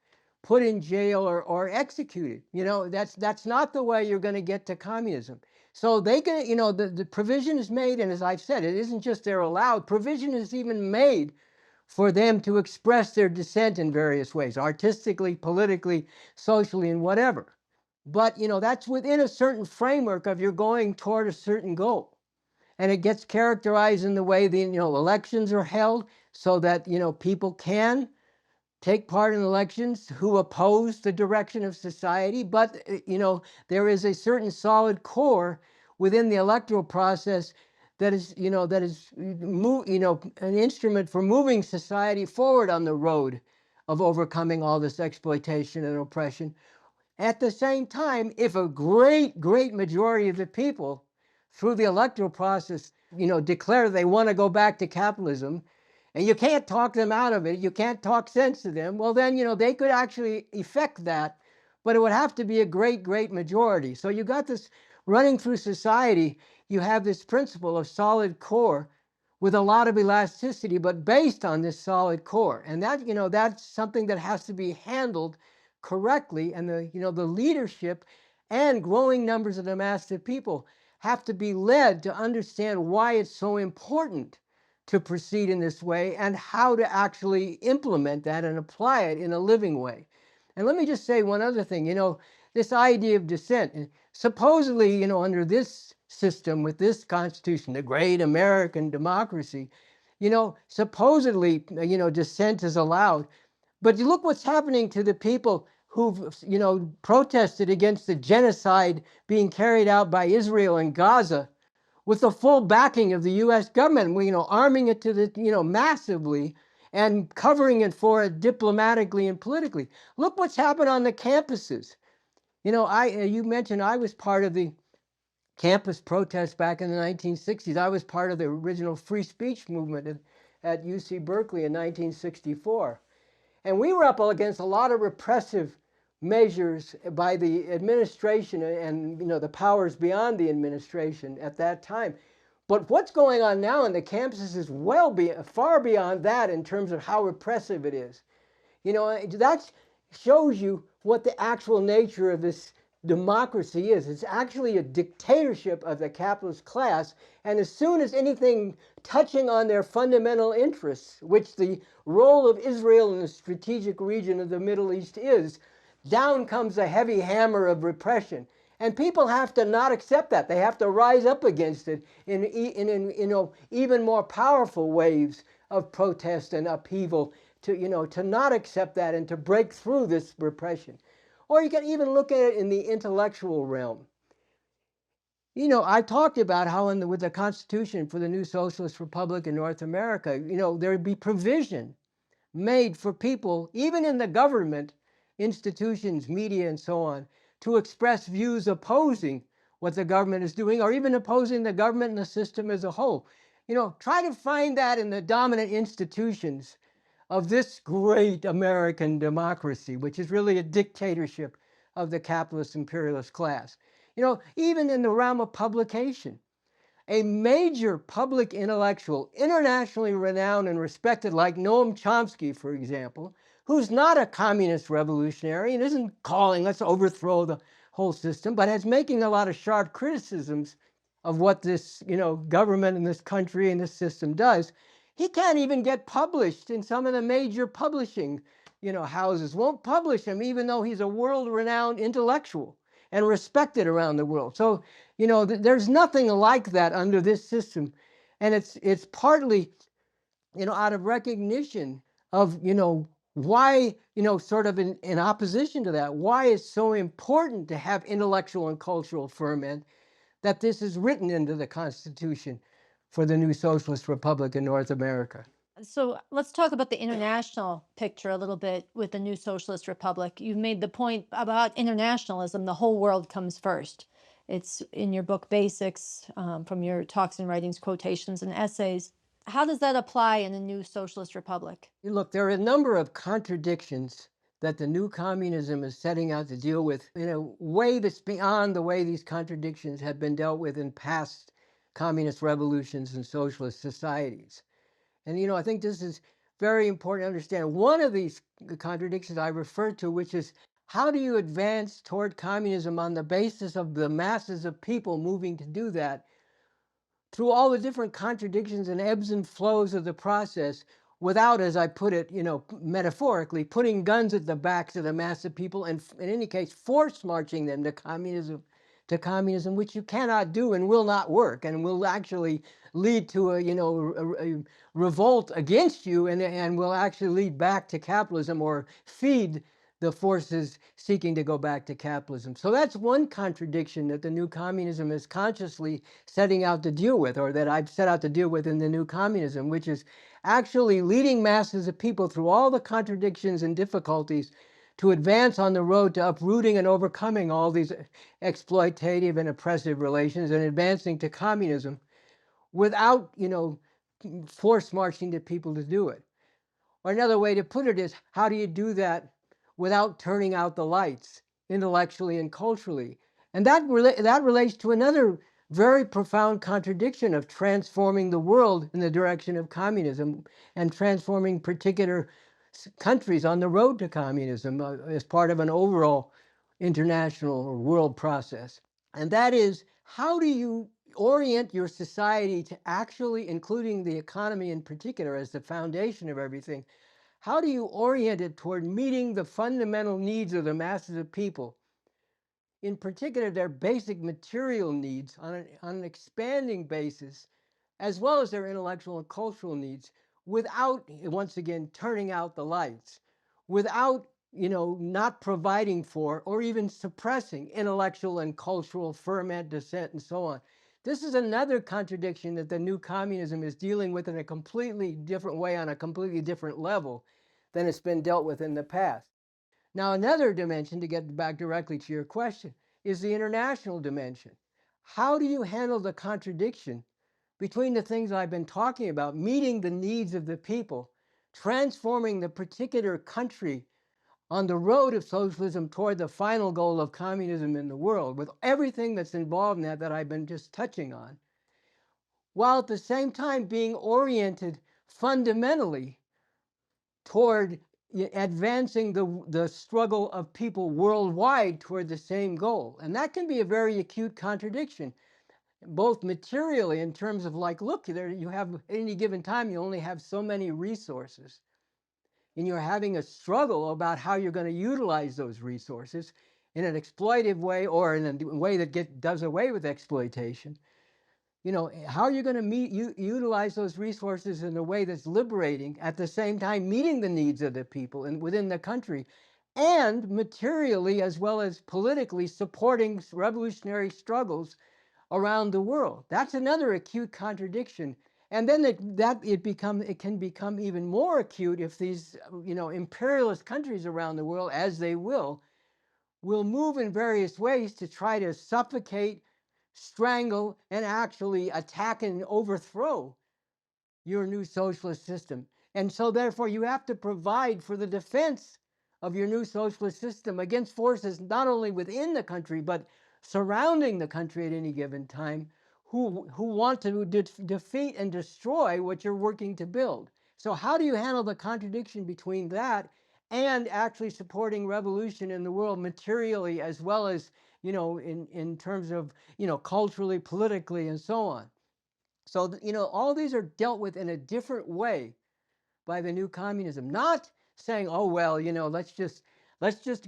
put in jail or executed. That's not the way you're going to get to communism. So they can, the provision is made, and as I've said, it isn't just they're allowed, provision is even made for them to express their dissent in various ways, artistically, politically, socially, and whatever. But, that's within a certain framework of you're going toward a certain goal. And it gets characterized in the way the, elections are held so that, people can take part in elections who oppose the direction of society. But, there is a certain solid core within the electoral process that is, an instrument for moving society forward on the road of overcoming all this exploitation and oppression. At the same time, if a great, great majority of the people through the electoral process, declare they want to go back to capitalism, and you can't talk them out of it, you can't talk sense to them, well then, they could actually effect that, but it would have to be a great, great majority. So you got this running through society, you have this principle of solid core with a lot of elasticity, but based on this solid core. And that, that's something that has to be handled correctly, and the leadership and growing numbers of the mass of people have to be led to understand why it's so important to proceed in this way and how to actually implement that and apply it in a living way. And let me just say one other thing, this idea of dissent, supposedly, under this system with this Constitution, the great American democracy, supposedly, dissent is allowed. But you look what's happening to the people who've, protested against the genocide being carried out by Israel in Gaza with the full backing of the U.S. government, arming it to the, massively and covering it for it diplomatically and politically. Look what's happened on the campuses. You mentioned I was part of the campus protests back in the 1960s. I was part of the original free speech movement at UC Berkeley in 1964. And we were up against a lot of repressive measures by the administration and the powers beyond the administration at that time. But what's going on now in the campuses is far beyond that in terms of how repressive it is. That shows you what the actual nature of this democracy is. It's actually a dictatorship of the capitalist class, and as soon as anything touching on their fundamental interests, which the role of Israel in the strategic region of the Middle East is, down comes a heavy hammer of repression. And people have to not accept that. They have to rise up against it in even more powerful waves of protest and upheaval to not accept that and to break through this repression. Or you can even look at it in the intellectual realm. I talked about how with the Constitution for the new Socialist Republic in North America, there would be provision made for people, even in the government, institutions, media, and so on, to express views opposing what the government is doing, or even opposing the government and the system as a whole. Try to find that in the dominant institutions of this great American democracy, which is really a dictatorship of the capitalist imperialist class. Even in the realm of publication, a major public intellectual, internationally renowned and respected, like Noam Chomsky, for example, who's not a communist revolutionary and isn't calling, let's overthrow the whole system, but is making a lot of sharp criticisms of what this, government in this country and this system does, he can't even get published in some of the major publishing, houses. Won't publish him, even though he's a world-renowned intellectual and respected around the world. So, there's nothing like that under this system, and it's partly, out of recognition of, why, sort of in opposition to that, why it's so important to have intellectual and cultural ferment, that this is written into the Constitution for the new Socialist Republic in North America.
So let's talk about the international picture a little bit with the new Socialist Republic. You've made the point about internationalism, the whole world comes first. It's in your book Basics, from your talks and writings, quotations, and essays. How does that apply in the new Socialist Republic?
Look, there are a number of contradictions that the new communism is setting out to deal with in a way that's beyond the way these contradictions have been dealt with in past communist revolutions and socialist societies. And, I think this is very important to understand. One of these contradictions I referred to, which is how do you advance toward communism on the basis of the masses of people moving to do that through all the different contradictions and ebbs and flows of the process without, as I put it, metaphorically, putting guns at the backs of the mass of people and, in any case, force marching them to communism, which you cannot do and will not work and will actually lead to a revolt against you and will actually lead back to capitalism or feed the forces seeking to go back to capitalism. So that's one contradiction that the new communism is consciously setting out to deal with, or that I've set out to deal with in the new communism, which is actually leading masses of people through all the contradictions and difficulties to advance on the road to uprooting and overcoming all these exploitative and oppressive relations and advancing to communism without, force marching the people to do it. Or another way to put it is, how do you do that without turning out the lights intellectually and culturally? And that relates to another very profound contradiction of transforming the world in the direction of communism and transforming particular countries on the road to communism as part of an overall international or world process. And that is, how do you orient your society to actually, including the economy in particular as the foundation of everything, how do you orient it toward meeting the fundamental needs of the masses of people, in particular their basic material needs on an expanding basis, as well as their intellectual and cultural needs, without, once again, turning out the lights, without, not providing for or even suppressing intellectual and cultural ferment, dissent, and so on. This is another contradiction that the new communism is dealing with in a completely different way, on a completely different level than it's been dealt with in the past. Now, another dimension, to get back directly to your question, is the international dimension. How do you handle the contradiction between the things I've been talking about, meeting the needs of the people, transforming the particular country on the road of socialism toward the final goal of communism in the world, with everything that's involved in that I've been just touching on, while at the same time being oriented fundamentally toward advancing the struggle of people worldwide toward the same goal. And that can be a very acute contradiction, both materially in terms of, like, look, there you have, at any given time, you only have so many resources. And you're having a struggle about how you're going to utilize those resources in an exploitive way or in a way that does away with exploitation. How are you going to utilize those resources in a way that's liberating, at the same time meeting the needs of the people and within the country, and materially as well as politically supporting revolutionary struggles around the world? That's another acute contradiction. And then it can become even more acute if these imperialist countries around the world, as they will move in various ways to try to suffocate, strangle, and actually attack and overthrow your new socialist system. And so therefore you have to provide for the defense of your new socialist system against forces not only within the country but surrounding the country at any given time, who want to defeat and destroy what you're working to build. So how do you handle the contradiction between that and actually supporting revolution in the world materially as well as, in terms of, culturally, politically, and so on. So, all these are dealt with in a different way by the new communism, not saying, oh, well, let's just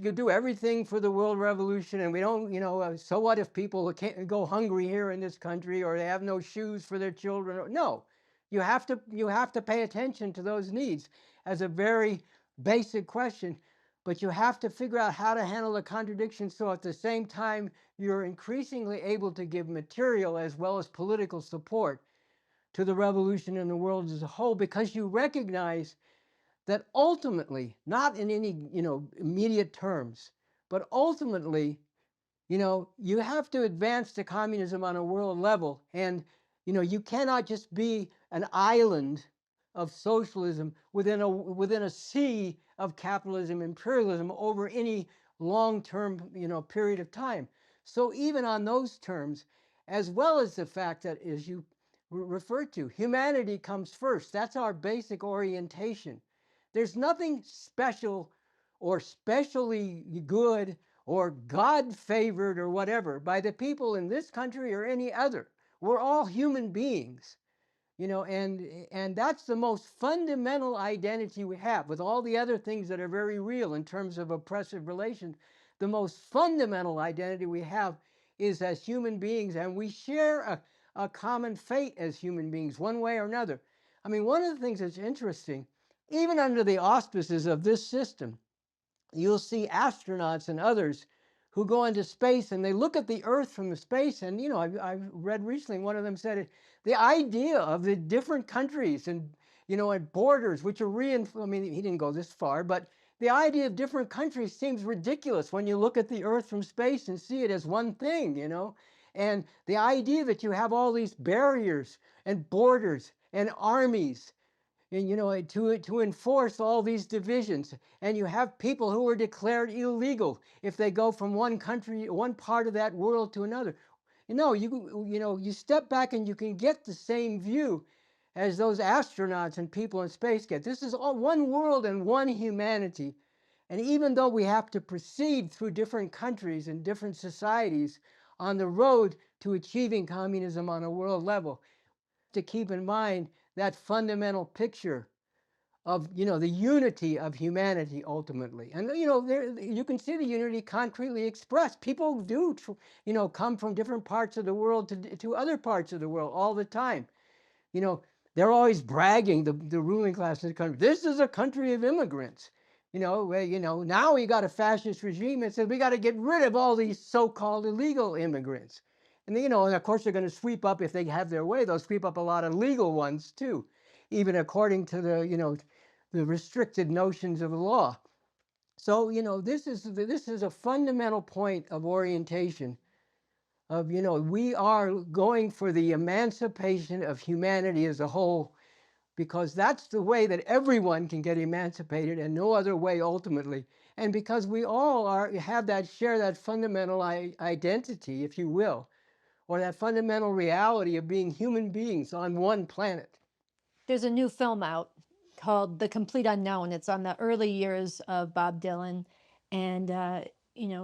do everything for the world revolution, and we don't, so what if people can't go hungry here in this country, or they have no shoes for their children? No, you have to pay attention to those needs as a very basic question, but you have to figure out how to handle the contradictions so at the same time you're increasingly able to give material as well as political support to the revolution in the world as a whole, because you recognize that ultimately, not in any, immediate terms, but ultimately, you have to advance to communism on a world level. And, you cannot just be an island of socialism within a sea of capitalism, imperialism over any long-term, period of time. So even on those terms, as well as the fact that, as you referred to, humanity comes first. That's our basic orientation. There's nothing special or specially good or God-favored or whatever by the people in this country or any other. We're all human beings, and that's the most fundamental identity we have, with all the other things that are very real in terms of oppressive relations. The most fundamental identity we have is as human beings, and we share a common fate as human beings, one way or another. I mean, one of the things that's interesting, even under the auspices of this system, you'll see astronauts and others who go into space and they look at the Earth from the space. And, I've read recently, one of them said it, the idea of the different countries and, and borders, which are I mean, he didn't go this far, but the idea of different countries seems ridiculous when you look at the Earth from space and see it as one thing, And the idea that you have all these barriers and borders and armies, and, to enforce all these divisions, and you have people who are declared illegal if they go from one country, one part of that world to another. You step back and you can get the same view as those astronauts and people in space get. This is all one world and one humanity. And even though we have to proceed through different countries and different societies on the road to achieving communism on a world level, to keep in mind that fundamental picture of, the unity of humanity ultimately. And, there you can see the unity concretely expressed. People do, come from different parts of the world to other parts of the world all the time. They're always bragging, the ruling class in the country, this is a country of immigrants. Where, now we got a fascist regime that says we got to get rid of all these so-called illegal immigrants. And, and of course they're going to sweep up, if they have their way, they'll sweep up a lot of legal ones too, even according to the restricted notions of the law. So, this is a fundamental point of orientation of, we are going for the emancipation of humanity as a whole, because that's the way that everyone can get emancipated and no other way ultimately. And because we all share that fundamental identity, if you will, or that fundamental reality of being human beings on one planet.
There's a new film out called The Complete Unknown. It's on the early years of Bob Dylan, and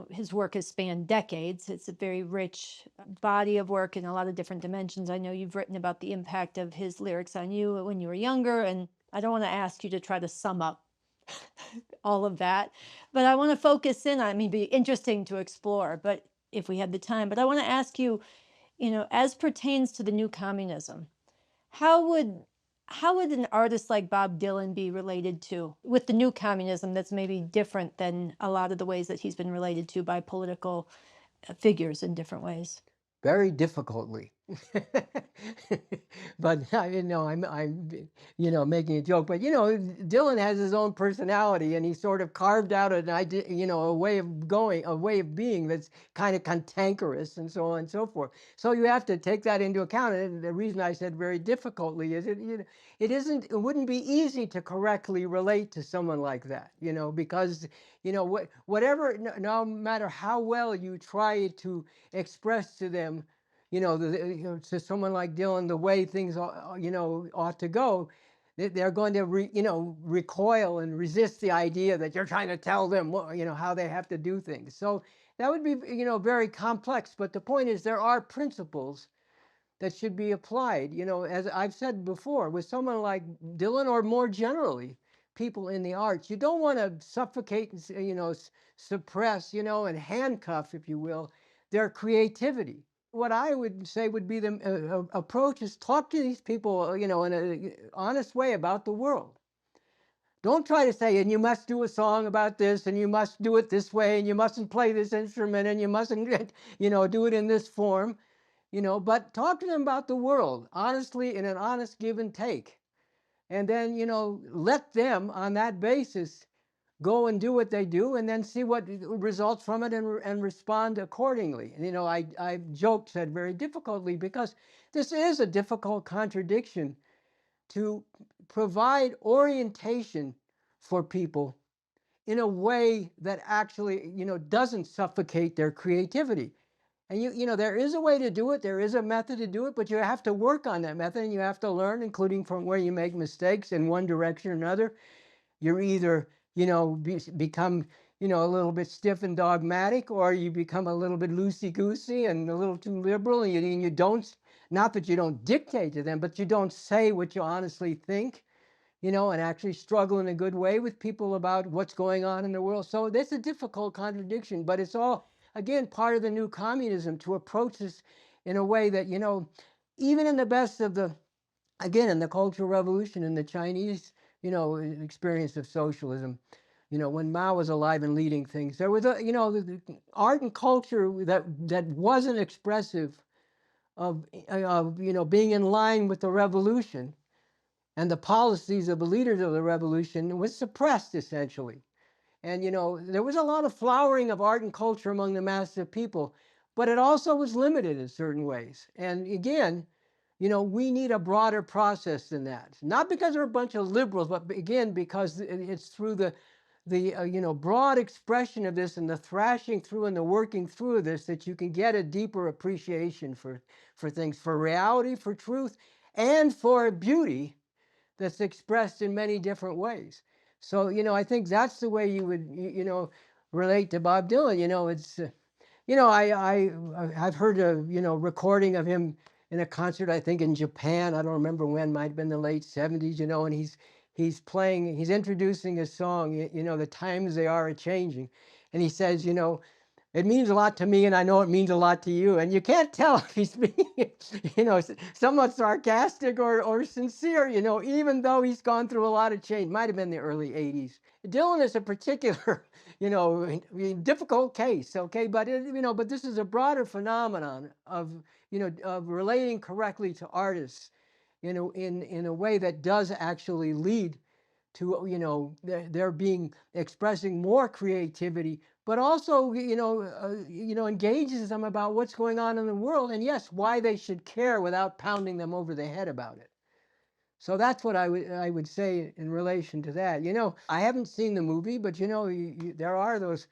his work has spanned decades. It's a very rich body of work in a lot of different dimensions. I know you've written about the impact of his lyrics on you when you were younger, and I don't want to ask you to try to sum up all of that, but I want to focus in on, it'd be interesting to explore, but if we had the time, but I want to ask you, as pertains to the new communism, how would an artist like Bob Dylan be related to with the new communism that's maybe different than a lot of the ways that he's been related to by political figures in different ways?
Very difficultly. But I'm making a joke, but Dylan has his own personality, and he sort of carved out an idea, a way of being that's kind of cantankerous and so on and so forth. So you have to take that into account. And the reason I said very difficultly is it wouldn't be easy to correctly relate to someone like that, because whatever, no matter how well you try to express to them, to someone like Dylan, the way things ought to go, they're going to recoil and resist the idea that you're trying to tell them how they have to do things. So that would be very complex. But the point is, there are principles that should be applied. As I've said before, with someone like Dylan, or more generally, people in the arts, you don't want to suffocate and suppress, and handcuff, if you will, their creativity. What I would say would be the approach is talk to these people, in an honest way about the world. Don't try to say, and you must do a song about this, and you must do it this way, and you mustn't play this instrument, and you mustn't, do it in this form, but talk to them about the world, honestly, in an honest give and take. And then, let them, on that basis, go and do what they do, and then see what results from it, and respond accordingly. And, I joked, said very difficultly, because this is a difficult contradiction, to provide orientation for people in a way that actually, doesn't suffocate their creativity. And there is a way to do it. There is a method to do it, but you have to work on that method, and you have to learn, including from where you make mistakes in one direction or another. You're either, become, a little bit stiff and dogmatic, or you become a little bit loosey-goosey and a little too liberal, and you don't, not that you don't dictate to them, but you don't say what you honestly think, and actually struggle in a good way with people about what's going on in the world. So that's a difficult contradiction, but it's all, again, part of the new communism, to approach this in a way that, even in the best of the, again, in the Cultural Revolution, in the Chinese, experience of socialism, when Mao was alive and leading things, there was the art and culture that wasn't expressive of being in line with the revolution and the policies of the leaders of the revolution, was suppressed, essentially. And, there was a lot of flowering of art and culture among the masses of people, but it also was limited in certain ways. And again, we need a broader process than that. Not because we're a bunch of liberals, but again, because it's through the broad expression of this, and the thrashing through and the working through of this, that you can get a deeper appreciation for things, for reality, for truth, and for beauty that's expressed in many different ways. So, I think that's the way you would, relate to Bob Dylan. It's, I've heard a, recording of him in a concert, I think in Japan. I don't remember when, might have been the late 70s, and he's playing, he's introducing a song, the times they are a-changing. And he says, it means a lot to me, and I know it means a lot to you. And you can't tell if he's being, somewhat sarcastic or sincere, even though he's gone through a lot of change. Might have been the early 80s. Dylan is a particular, difficult case, okay? But, but this is a broader phenomenon of, of relating correctly to artists, in a way that does actually lead to, their being, expressing more creativity, but also, engages them about what's going on in the world, and yes, why they should care without pounding them over the head about it. So that's what I would say in relation to that. I haven't seen the movie, but there are those.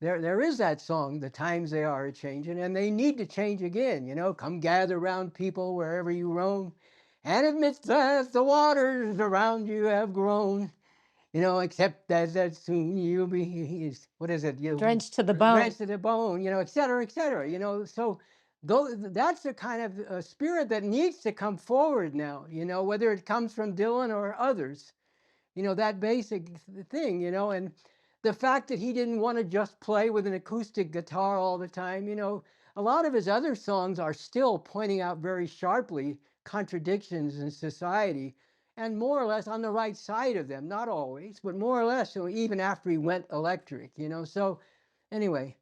There is that song, "The Times They Are a-Changing," and they need to change again. Come gather round, people, wherever you roam, and admit that the waters around you have grown. Except that soon you'll be, what is it?
Drenched to the bone.
Drenched to the bone, et cetera, et cetera. So that's the kind of spirit that needs to come forward now, whether it comes from Dylan or others, that basic thing, and the fact that he didn't want to just play with an acoustic guitar all the time, a lot of his other songs are still pointing out very sharply contradictions in society, and more or less on the right side of them. Not always, but more or less, even after he went electric, So anyway,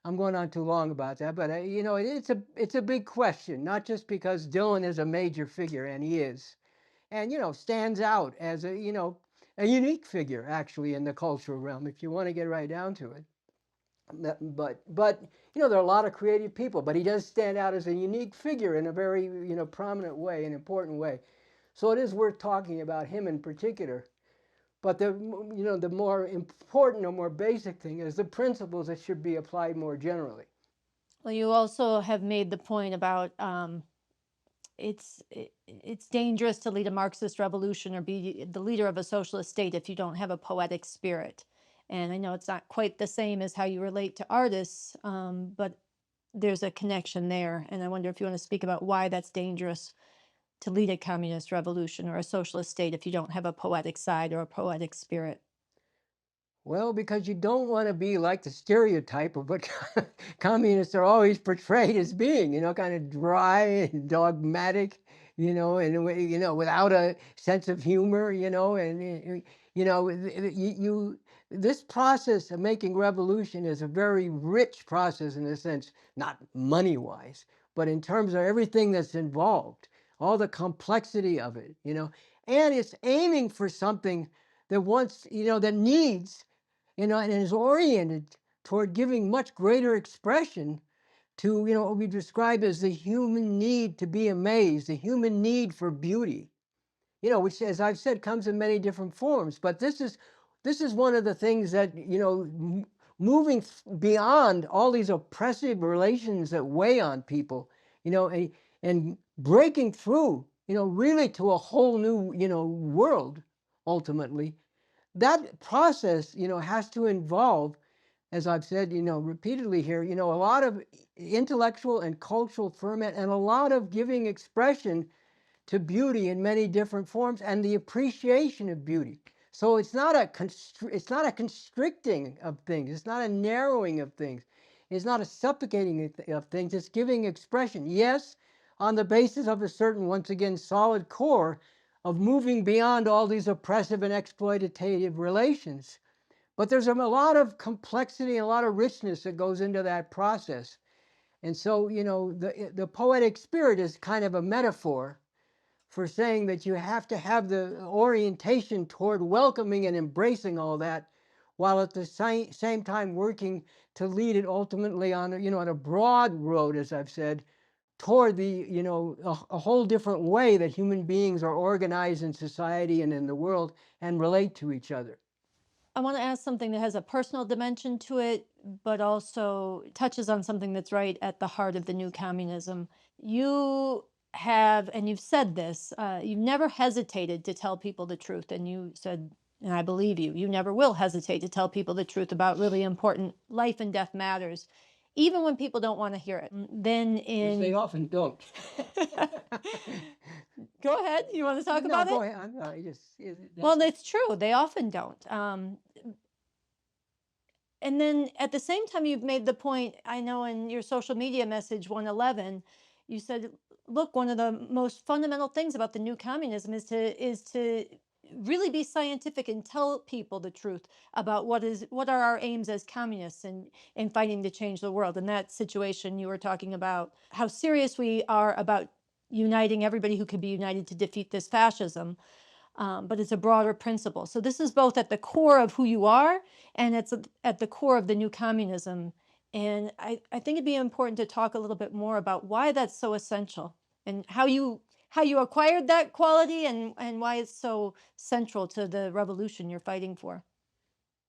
I'm going on too long about that, but it's a big question, not just because Dylan is a major figure, and he is, and stands out as a unique figure, actually, in the cultural realm, if you want to get right down to it. But there are a lot of creative people, but he does stand out as a unique figure in a very prominent way, an important way. So it is worth talking about him in particular. But the more important or more basic thing is the principles that should be applied more generally.
Well, you also have made the point about it's dangerous to lead a Marxist revolution or be the leader of a socialist state if you don't have a poetic spirit. And I know it's not quite the same as how you relate to artists, but there's a connection there. And I wonder if you want to speak about why that's dangerous to lead a communist revolution or a socialist state if you don't have a poetic side or a poetic spirit.
Well, because you don't want to be like the stereotype of what communists are always portrayed as being, kind of dry and dogmatic, in a way, without a sense of humor, and this process of making revolution is a very rich process in a sense, not money-wise, but in terms of everything that's involved, all the complexity of it, and it's aiming for something that wants, that needs, and is oriented toward giving much greater expression to, what we describe as the human need to be amazed, the human need for beauty, which, as I've said, comes in many different forms. But this is one of the things that, moving beyond all these oppressive relations that weigh on people, and breaking through, really to a whole new, world, ultimately. That process, has to involve, as I've said, repeatedly here, a lot of intellectual and cultural ferment and a lot of giving expression to beauty in many different forms and the appreciation of beauty. So it's not a constricting of things. It's not a narrowing of things. It's not a suffocating of things. It's giving expression. Yes, on the basis of a certain, once again, solid core of moving beyond all these oppressive and exploitative relations. But there's a lot of complexity and a lot of richness that goes into that process. And so, the poetic spirit is kind of a metaphor for saying that you have to have the orientation toward welcoming and embracing all that, while at the same time working to lead it ultimately on, on a broad road, as I've said, toward the, a whole different way that human beings are organized in society and in the world and relate to each other.
I want to ask something that has a personal dimension to it, but also touches on something that's right at the heart of the new communism. You have, and you've said this, you've never hesitated to tell people the truth. And you said, and I believe you, you never will hesitate to tell people the truth about really important life and death matters, even when people don't want to hear it. Then
Which they often don't.
Go ahead. You want to talk
No,
about
go
it?
ahead. I'm sorry.
Well, it's true. They often don't. And then at the same time, you've made the point, I know in your social media message 111, you said, look, one of the most fundamental things about the new communism is to really be scientific and tell people the truth about what are our aims as communists in fighting to change the world. In that situation, you were talking about how serious we are about uniting everybody who could be united to defeat this fascism. But it's a broader principle. So this is both at the core of who you are, and it's at the core of the new communism. And I think it'd be important to talk a little bit more about why that's so essential and how you acquired that quality and why it's so central to the revolution you're fighting for.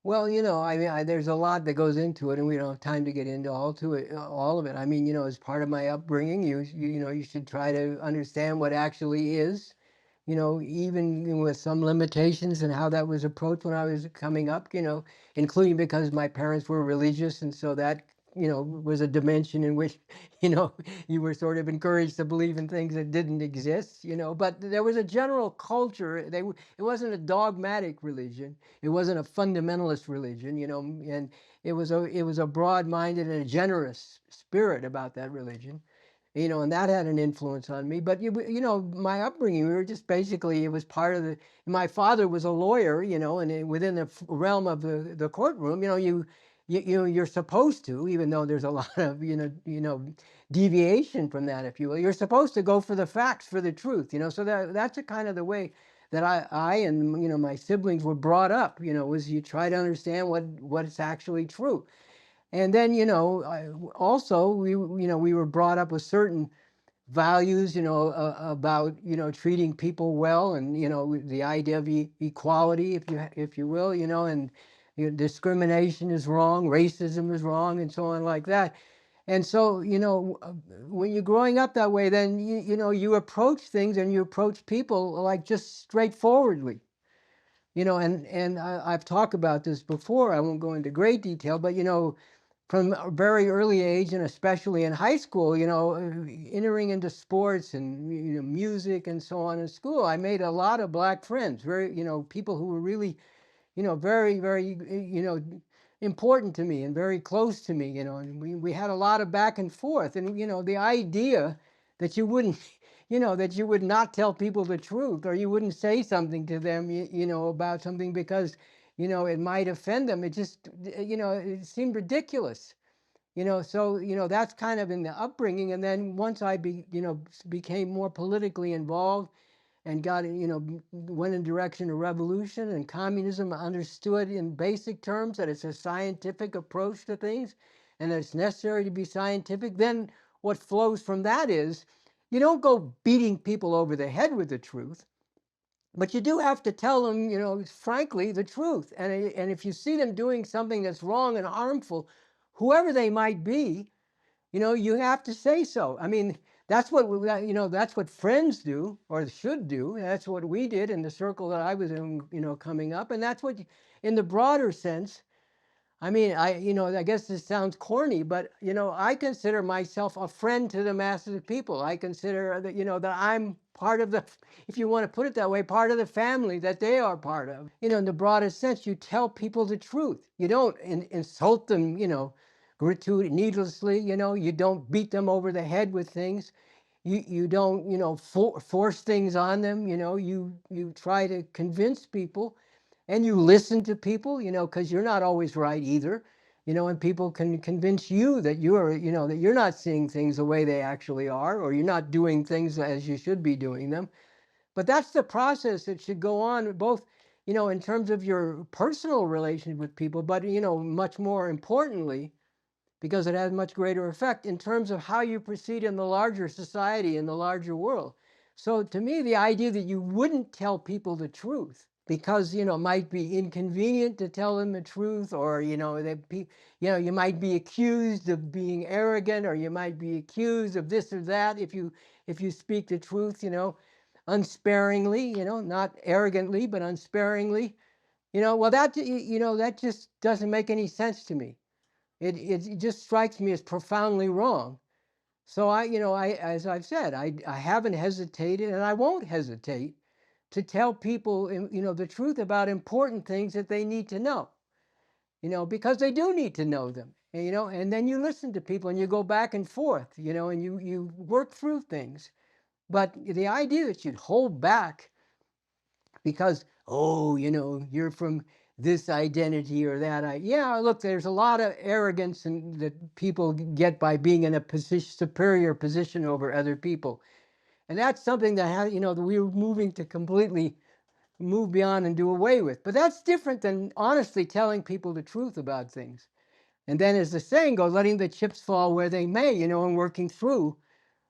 Well, I mean, there's a lot that goes into it, and we don't have time to get into all of it. I mean, as part of my upbringing, you should try to understand what actually is, even with some limitations and how that was approached when I was coming up, including because my parents were religious, and so that, was a dimension in which, you were sort of encouraged to believe in things that didn't exist, but there was a general culture. It wasn't a dogmatic religion. It wasn't a fundamentalist religion, and it was a broad-minded and a generous spirit about that religion, and that had an influence on me. But my upbringing, we were just basically, it was part of the. My father was a lawyer, and within the realm of the courtroom, you're supposed to, even though there's a lot of deviation from that, if you will. You're supposed to go for the facts, for the truth, So that's a kind of the way that I and my siblings were brought up. Was you try to understand what's actually true. And then, also we were brought up with certain values, about, treating people well, and, the idea of equality, if you will, and discrimination is wrong, racism is wrong, and so on like that. And so, when you're growing up that way, then you approach things and you approach people like just straightforwardly. And I've talked about this before. I won't go into great detail, but from a very early age, and especially in high school, entering into sports and music and so on in school, I made a lot of black friends. Very, people who were really, very, very, important to me and very close to me. And we had a lot of back and forth. And the idea that you wouldn't, that you would not tell people the truth, or you wouldn't say something to them, about something because it might offend them. It just, it seemed ridiculous. So that's kind of in the upbringing. And then once I became more politically involved and went in direction of revolution and communism, understood in basic terms that it's a scientific approach to things and that it's necessary to be scientific, then what flows from that is you don't go beating people over the head with the truth, but you do have to tell them, frankly, the truth. And if you see them doing something that's wrong and harmful, whoever they might be, you have to say so. I mean, that's what that's what friends do or should do. That's what we did in the circle that I was in, coming up, and that's what, in the broader sense. I mean, I guess this sounds corny, but I consider myself a friend to the masses of people. I consider that that I'm part of the, if you want to put it that way, part of the family that they are part of. In the broadest sense, you tell people the truth. You don't insult them, needlessly. You don't beat them over the head with things. You don't force things on them. You try to convince people. And you listen to people, because you're not always right either, and people can convince you that that you're not seeing things the way they actually are, or you're not doing things as you should be doing them. But that's the process that should go on, both, in terms of your personal relations with people, but, much more importantly, because it has much greater effect in terms of how you proceed in the larger society, in the larger world. So to me, the idea that you wouldn't tell people the truth because it might be inconvenient to tell them the truth, or you might be accused of being arrogant, or you might be accused of this or that if you speak the truth, unsparingly, not arrogantly but unsparingly. Well, that just doesn't make any sense to me. It just strikes me as profoundly wrong. So as I've said, I haven't hesitated, and I won't hesitate to tell people, the truth about important things that they need to know, because they do need to know them. And then you listen to people and you go back and forth, and you work through things. But the idea that you'd hold back because, oh, you're from this identity or that. Yeah, look, there's a lot of arrogance that people get by being in a superior position over other people. And that's something that that we're moving to completely move beyond and do away with. But that's different than honestly telling people the truth about things. And then, as the saying goes, letting the chips fall where they may, and working through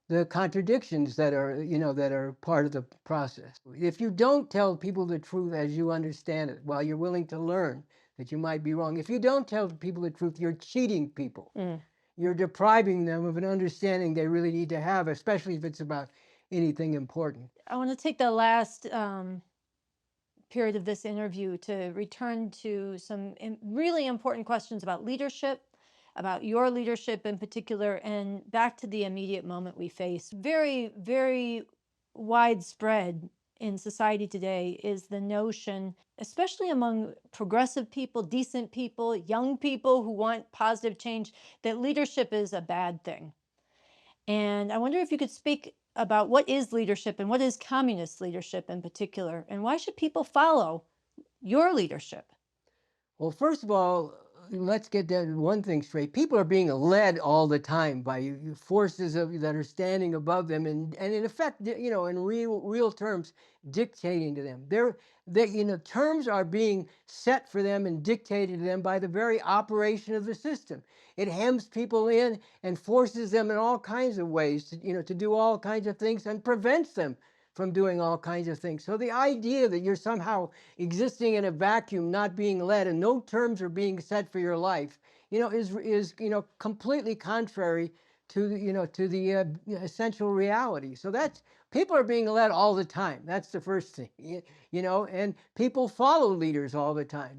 the contradictions that are part of the process. If you don't tell people the truth as you understand it, while you're willing to learn that you might be wrong, if you don't tell people the truth, you're cheating people. You're depriving them of an understanding they really need to have, especially if it's about anything important.
I want to take the last period of this interview to return to some really important questions about leadership, about your leadership in particular, and back to the immediate moment we face. Very, very widespread in society today is the notion, especially among progressive people, decent people, young people who want positive change, that leadership is a bad thing. And I wonder if you could speak about what is leadership and what is communist leadership in particular, and why should people follow your leadership?
Well, first of all, let's get that one thing straight. People are being led all the time by forces that are standing above them, and in effect, in real terms, dictating to them. Terms are being set for them and dictated to them by the very operation of the system. It hems people in and forces them in all kinds of ways to do all kinds of things, and prevents them from doing all kinds of things. So the idea that you're somehow existing in a vacuum, not being led, and no terms are being set for your life, is completely contrary to the essential reality. So that's people are being led all the time. That's the first thing, and people follow leaders all the time.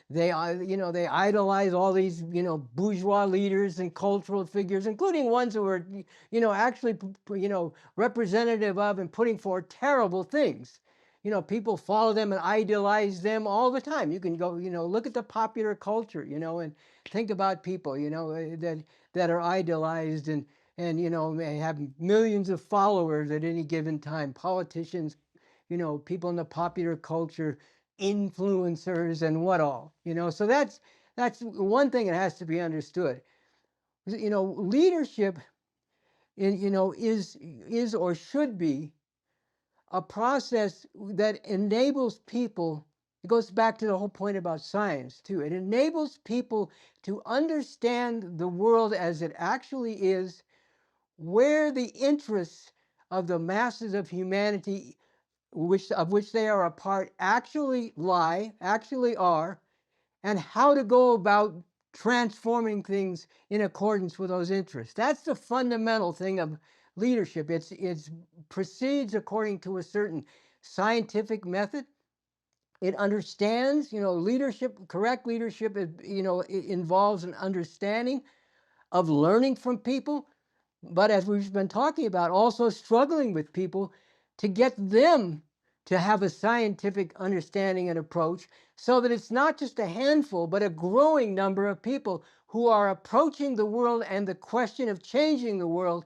They idolize all these bourgeois leaders and cultural figures, including ones who are actually representative of and putting forth terrible things. People follow them and idolize them all the time. You can go look at the popular culture, and think about people that are idolized and may have millions of followers at any given time. Politicians, people in the popular culture, influencers, and what all. So that's one thing that has to be understood. Leadership is or should be a process that enables people. It goes back to the whole point about science too. It enables people to understand the world as it actually is, where the interests of the masses of humanity, of which they are a part, actually lie, actually are, and how to go about transforming things in accordance with those interests. That's the fundamental thing of leadership. It proceeds according to a certain scientific method. It understands, leadership, correct leadership, it involves an understanding of learning from people, but as we've been talking about, also struggling with people to get them to have a scientific understanding and approach, so that it's not just a handful, but a growing number of people who are approaching the world and the question of changing the world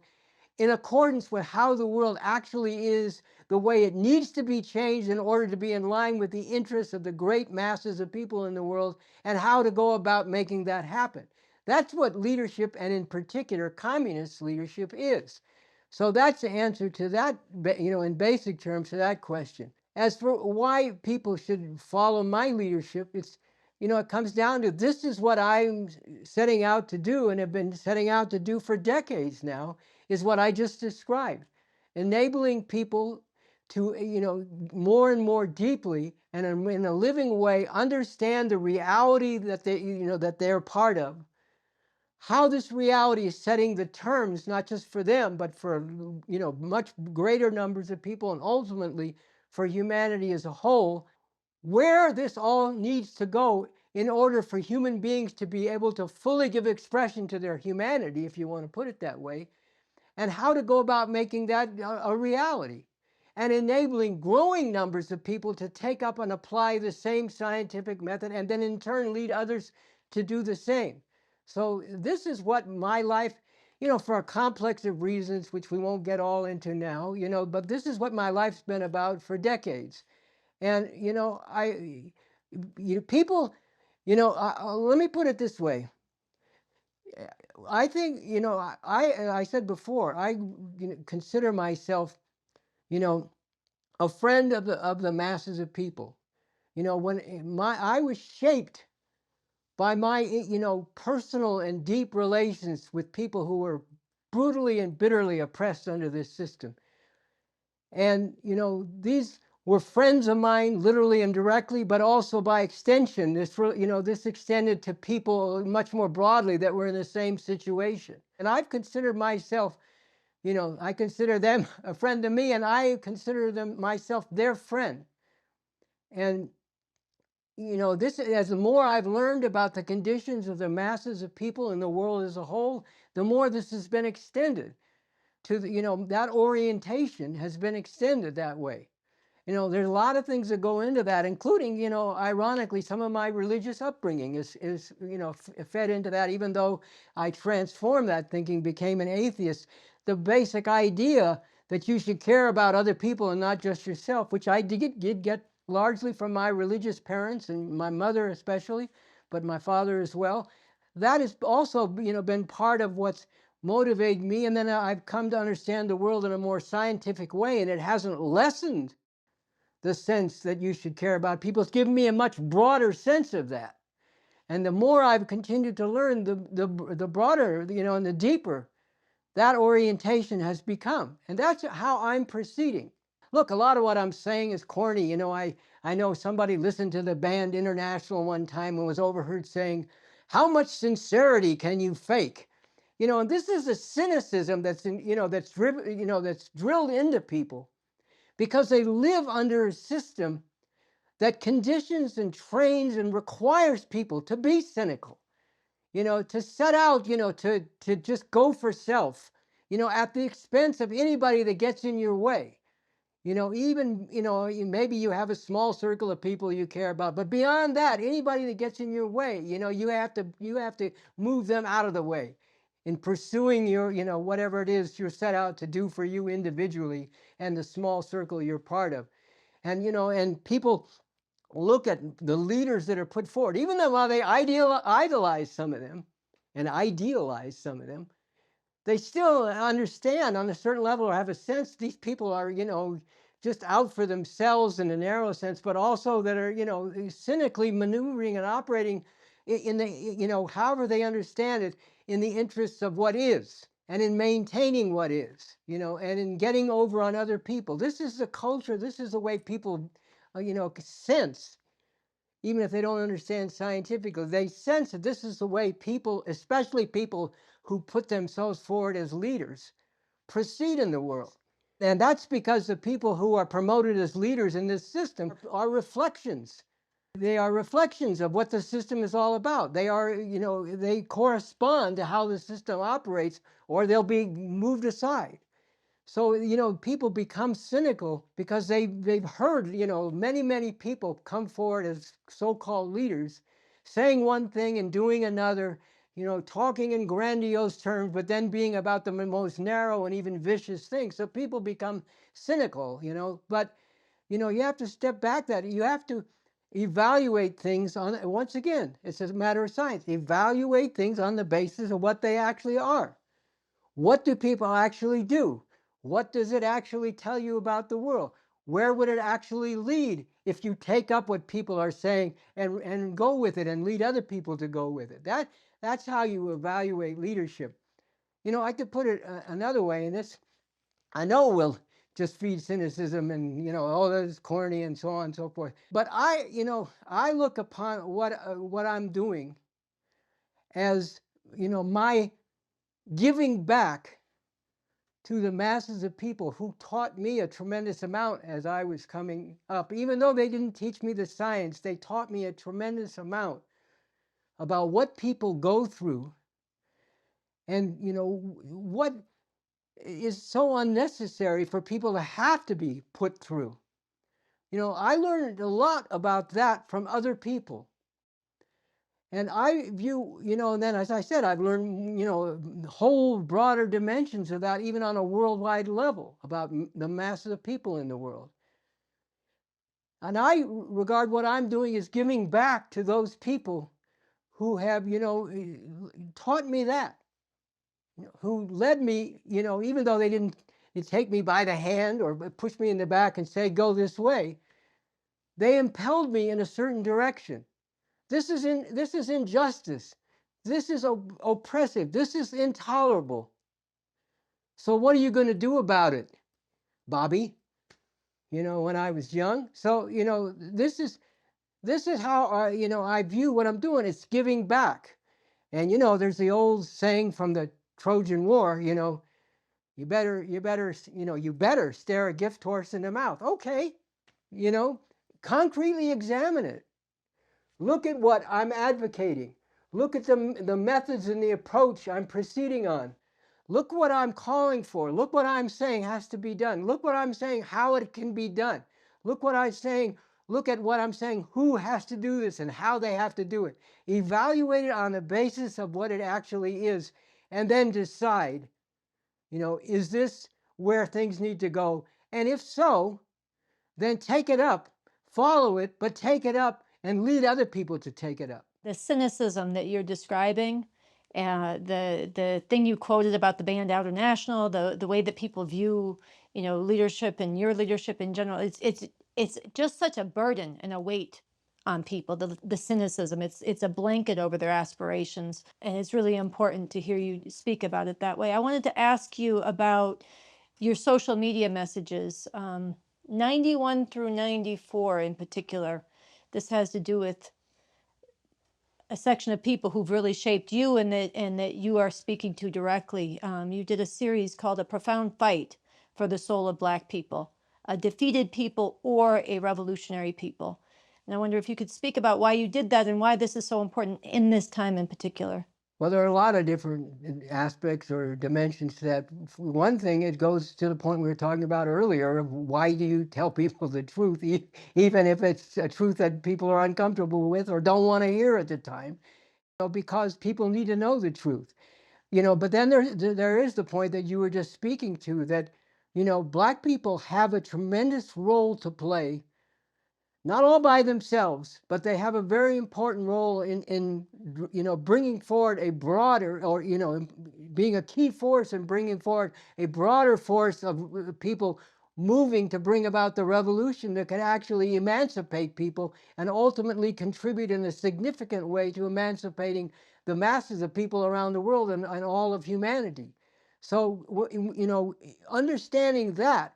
in accordance with how the world actually is, the way it needs to be changed in order to be in line with the interests of the great masses of people in the world, and how to go about making that happen. That's what leadership, and in particular communist leadership, is. So that's the answer to that, in basic terms, to that question. As for why people should follow my leadership, it comes down to, this is what I'm setting out to do and have been setting out to do for decades now, is what I just described. Enabling people to, more and more deeply and in a living way understand the reality that that they're part of. How this reality is setting the terms, not just for them, but for, much greater numbers of people, and ultimately for humanity as a whole, where this all needs to go in order for human beings to be able to fully give expression to their humanity, if you want to put it that way, and how to go about making that a reality, and enabling growing numbers of people to take up and apply the same scientific method, and then in turn lead others to do the same. So this is what my life, for a complex of reasons, which we won't get all into now, but this is what my life's been about for decades. And, people, let me put it this way. I think, I said before, I consider myself, a friend of the masses of people. When I was shaped by my, personal and deep relations with people who were brutally and bitterly oppressed under this system. And, these were friends of mine, literally and directly, but also by extension. This extended to people much more broadly that were in the same situation. And I've considered myself, I consider them a friend to me, and I consider myself their friend. And, as the more I've learned about the conditions of the masses of people in the world as a whole, the more this has been extended to that orientation has been extended that way. There's a lot of things that go into that, including, ironically, some of my religious upbringing is fed into that, even though I transformed that thinking, became an atheist. The basic idea that you should care about other people and not just yourself, which I did get largely from my religious parents, and my mother especially, but my father as well. That has also, been part of what's motivated me. And then I've come to understand the world in a more scientific way, and it hasn't lessened the sense that you should care about people. It's given me a much broader sense of that. And the more I've continued to learn, the broader, and the deeper that orientation has become. And that's how I'm proceeding. Look, a lot of what I'm saying is corny. I know somebody listened to the band International one time and was overheard saying, "How much sincerity can you fake?" And this is a cynicism that's driven, that's drilled into people because they live under a system that conditions and trains and requires people to be cynical, to set out, to just go for self, at the expense of anybody that gets in your way. Even, maybe you have a small circle of people you care about, but beyond that, anybody that gets in your way, you have to move them out of the way in pursuing your, whatever it is you're set out to do for you individually and the small circle you're part of. And people look at the leaders that are put forward, even though while they idolize some of them and idealize some of them, they still understand on a certain level or have a sense these people are, just out for themselves in a narrow sense, but also that are, cynically maneuvering and operating in the, however they understand it, in the interests of what is and in maintaining what is, and in getting over on other people. This is the culture. This is the way people, sense, even if they don't understand scientifically, they sense that this is the way people, especially people who put themselves forward as leaders, proceed in the world. And that's because the people who are promoted as leaders in this system are reflections. They are reflections of what the system is all about. They are, they correspond to how the system operates, or they'll be moved aside. So, people become cynical because they've heard, many people come forward as so-called leaders, saying one thing and doing another, talking in grandiose terms, but then being about the most narrow and even vicious things. So people become cynical, but, you have to step back that you have to evaluate things on, once again, it's a matter of science, evaluate things on the basis of what they actually are. What do people actually do? What does it actually tell you about the world? Where would it actually lead if you take up what people are saying and go with it and lead other people to go with it? That's how you evaluate leadership. I could put it another way, and this I know will just feed cynicism and, oh, that's corny and so on and so forth. But I look upon what I'm doing as, my giving back to the masses of people who taught me a tremendous amount as I was coming up. Even though they didn't teach me the science, they taught me a tremendous amount about what people go through and, what is so unnecessary for people to have to be put through. I learned a lot about that from other people. And I view, and then as I said, I've learned, whole broader dimensions of that, even on a worldwide level, about the masses of people in the world. And I regard what I'm doing as giving back to those people who have, taught me that, who led me, even though they didn't take me by the hand or push me in the back and say, go this way, they impelled me in a certain direction. This is injustice. This is oppressive. This is intolerable. So what are you going to do about it, Bobby? When I was young. So, this is how I view what I'm doing. It's giving back. And there's the old saying from the Trojan War, you better stare a gift horse in the mouth. Okay, concretely examine it. Look at what I'm advocating. Look at the methods and the approach I'm proceeding on. Look what I'm calling for. Look what I'm saying has to be done. Look what I'm saying how it can be done. Look what I'm saying. Look at what I'm saying who has to do this and how they have to do it. Evaluate it on the basis of what it actually is, and then decide, is this where things need to go? And if so, then take it up, follow it, but take it up and lead other people to take it up.
The cynicism that you're describing, the thing you quoted about the band International, the way that people view, leadership and your leadership in general, it's just such a burden and a weight on people. The cynicism, it's a blanket over their aspirations, and it's really important to hear you speak about it that way. I wanted to ask you about your social media messages. 91 through 94 in particular. This has to do with a section of people who've really shaped you and that you are speaking to directly. You did a series called A Profound Fight for the Soul of Black People, a defeated people or a revolutionary people. And I wonder if you could speak about why you did that and why this is so important in this time in particular.
Well, there are a lot of different aspects or dimensions to that. For one thing, it goes to the point we were talking about earlier of why do you tell people the truth, even if it's a truth that people are uncomfortable with or don't want to hear at the time, because people need to know the truth. But then there is the point that you were just speaking to, that, Black people have a tremendous role to play, not all by themselves, but they have a very important role in bringing forward a broader, or being a key force in bringing forward a broader force of people moving to bring about the revolution that can actually emancipate people and ultimately contribute in a significant way to emancipating the masses of people around the world and all of humanity. So understanding that,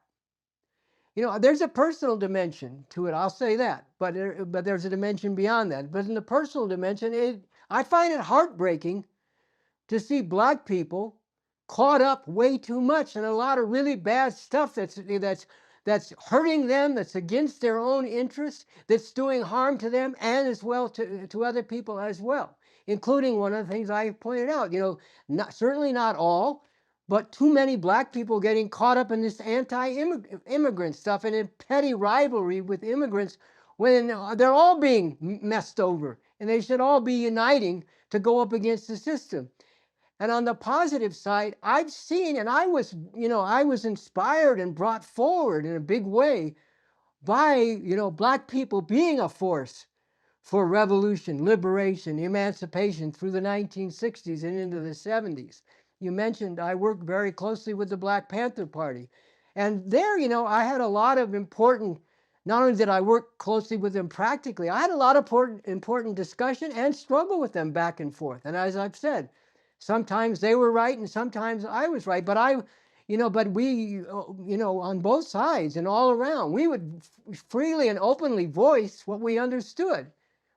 there's a personal dimension to it. I'll say that, but there's a dimension beyond that. But in the personal dimension, I find it heartbreaking to see Black people caught up way too much in a lot of really bad stuff that's hurting them, that's against their own interests, that's doing harm to them and as well to other people as well, including one of the things I pointed out. Certainly not all, but too many Black people getting caught up in this anti-immigrant stuff and in petty rivalry with immigrants when they're all being messed over, and they should all be uniting to go up against the system. And on the positive side, I've seen, and I was inspired and brought forward in a big way by, Black people being a force for revolution, liberation, emancipation through the 1960s and into the 70s. You mentioned I worked very closely with the Black Panther Party. And there, I had a lot of important, not only did I work closely with them practically, I had a lot of important discussion and struggle with them back and forth. And as I've said, sometimes they were right and sometimes I was right. But we, on both sides and all around, we would freely and openly voice what we understood,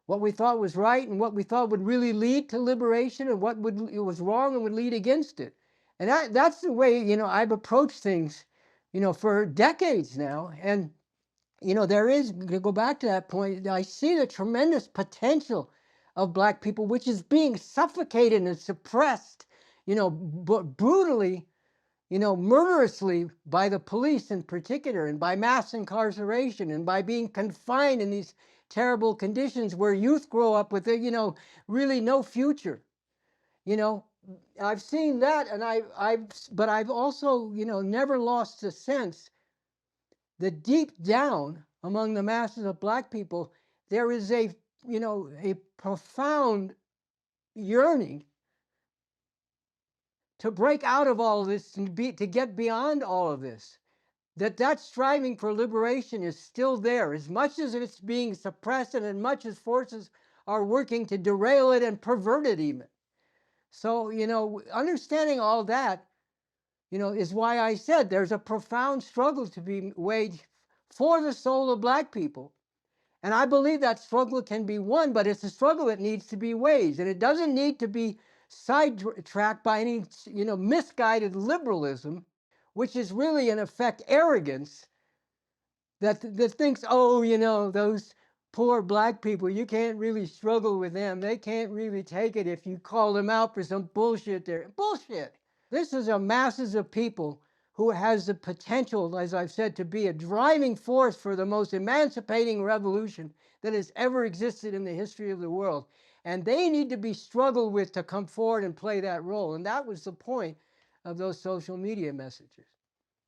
what we thought was right and what we thought would really lead to liberation and what was wrong and would lead against it. And that's the way, I've approached things, for decades now. And, there is, to go back to that point, I see the tremendous potential of Black people, which is being suffocated and suppressed, brutally, murderously by the police in particular, and by mass incarceration, and by being confined in these terrible conditions where youth grow up with, really no future. I've seen that, and but I've also, never lost the sense that deep down among the masses of Black people, there is a profound yearning to break out of all of this and to get beyond all of this. That striving for liberation is still there, as much as it's being suppressed and as much as forces are working to derail it and pervert it even. So, understanding all that, is why I said there's a profound struggle to be waged for the soul of Black people. And I believe that struggle can be won, but it's a struggle that needs to be waged. And it doesn't need to be sidetracked by any, misguided liberalism, which is really, in effect, arrogance that thinks, oh, those poor Black people, you can't really struggle with them. They can't really take it if you call them out for some bullshit there. Bullshit. This is a masses of people who has the potential, as I've said, to be a driving force for the most emancipating revolution that has ever existed in the history of the world. And they need to be struggled with to come forward and play that role. And that was the point of those social media messages.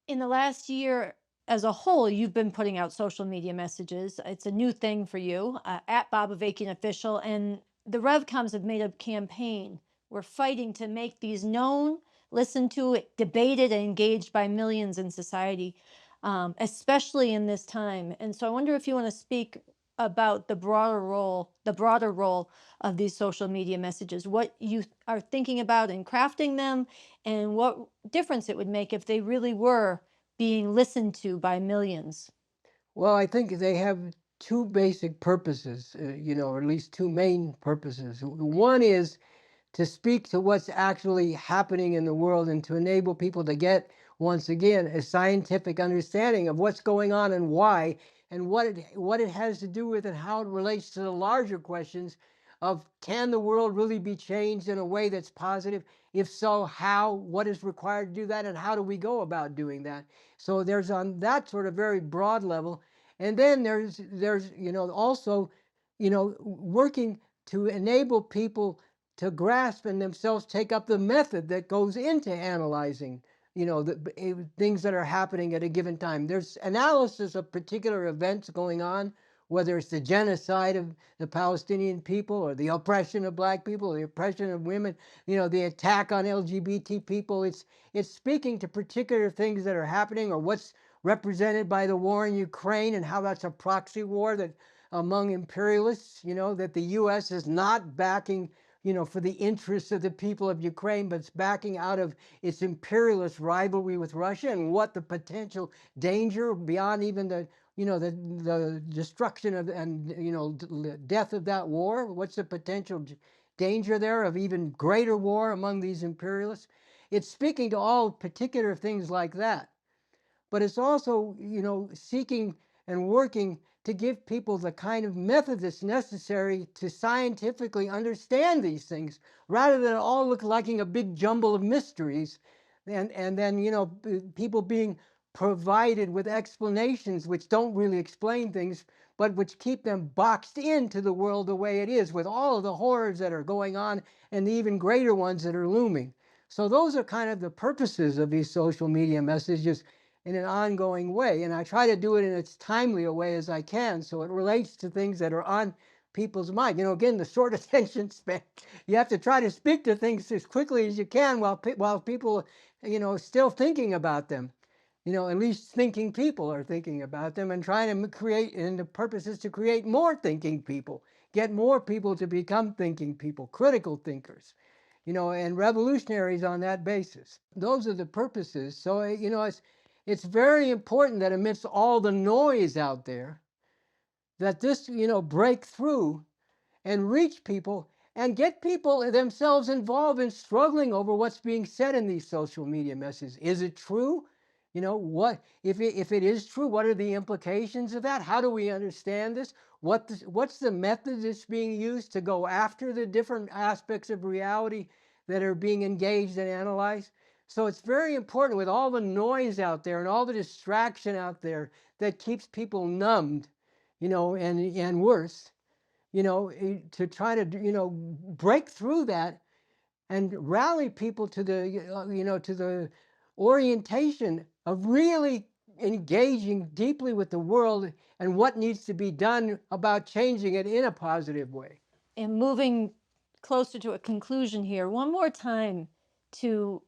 In the last year as a whole, you've been putting out social media messages. It's a new thing for you, at Bob Avakian Official, and the RevComs have made a campaign. We're fighting to make these known, listened to, debated, and engaged by millions in society, especially in this time. And so I wonder if you want to speak about the broader role of these social media messages, what you are thinking about in crafting them, and what difference it would make if they really were being listened to by millions.
Well, I think they have two basic purposes, or at least two main purposes. One is to speak to what's actually happening in the world and to enable people to get, once again, a scientific understanding of what's going on and why, and what it has to do with and how it relates to the larger questions of, can the world really be changed in a way that's positive? If so, how? What is required to do that, and how do we go about doing that? So there's, on that sort of very broad level, and then there's also working to enable people to grasp and themselves take up the method that goes into analyzing, the things that are happening at a given time. There's analysis of particular events going on, whether it's the genocide of the Palestinian people, or the oppression of black people, or the oppression of women, the attack on LGBT people. It's speaking to particular things that are happening, or what's represented by the war in Ukraine and how that's a proxy war that among imperialists, that the U.S. is not backing, for the interests of the people of Ukraine, but it's backing out of its imperialist rivalry with Russia, and what the potential danger beyond even the destruction of, and the death of that war. What's the potential danger there of even greater war among these imperialists? It's speaking to all particular things like that. But it's also, seeking and working to give people the kind of method that's necessary to scientifically understand these things, rather than all look like a big jumble of mysteries, and then people being provided with explanations which don't really explain things, but which keep them boxed into the world the way it is, with all of the horrors that are going on and the even greater ones that are looming. So those are kind of the purposes of these social media messages in an ongoing way. And I try to do it in as timely a way as I can, so it relates to things that are on people's mind. Again, the short attention span. You have to try to speak to things as quickly as you can while people, still thinking about them. At least thinking people are thinking about them, and trying to create, and the purpose is to create more thinking people, get more people to become thinking people, critical thinkers, and revolutionaries on that basis. Those are the purposes. So, it's very important that amidst all the noise out there, that this, break through and reach people and get people themselves involved in struggling over what's being said in these social media messages. Is it true? What if it is true? What are the implications of that? How do we understand this? What's the method that's being used to go after the different aspects of reality that are being engaged and analyzed? So it's very important, with all the noise out there and all the distraction out there that keeps people numbed, and worse, to try to, break through that and rally people to the, to the orientation of really engaging deeply with the world and what needs to be done about changing it in a positive way.
And moving closer to a conclusion here, one more time, to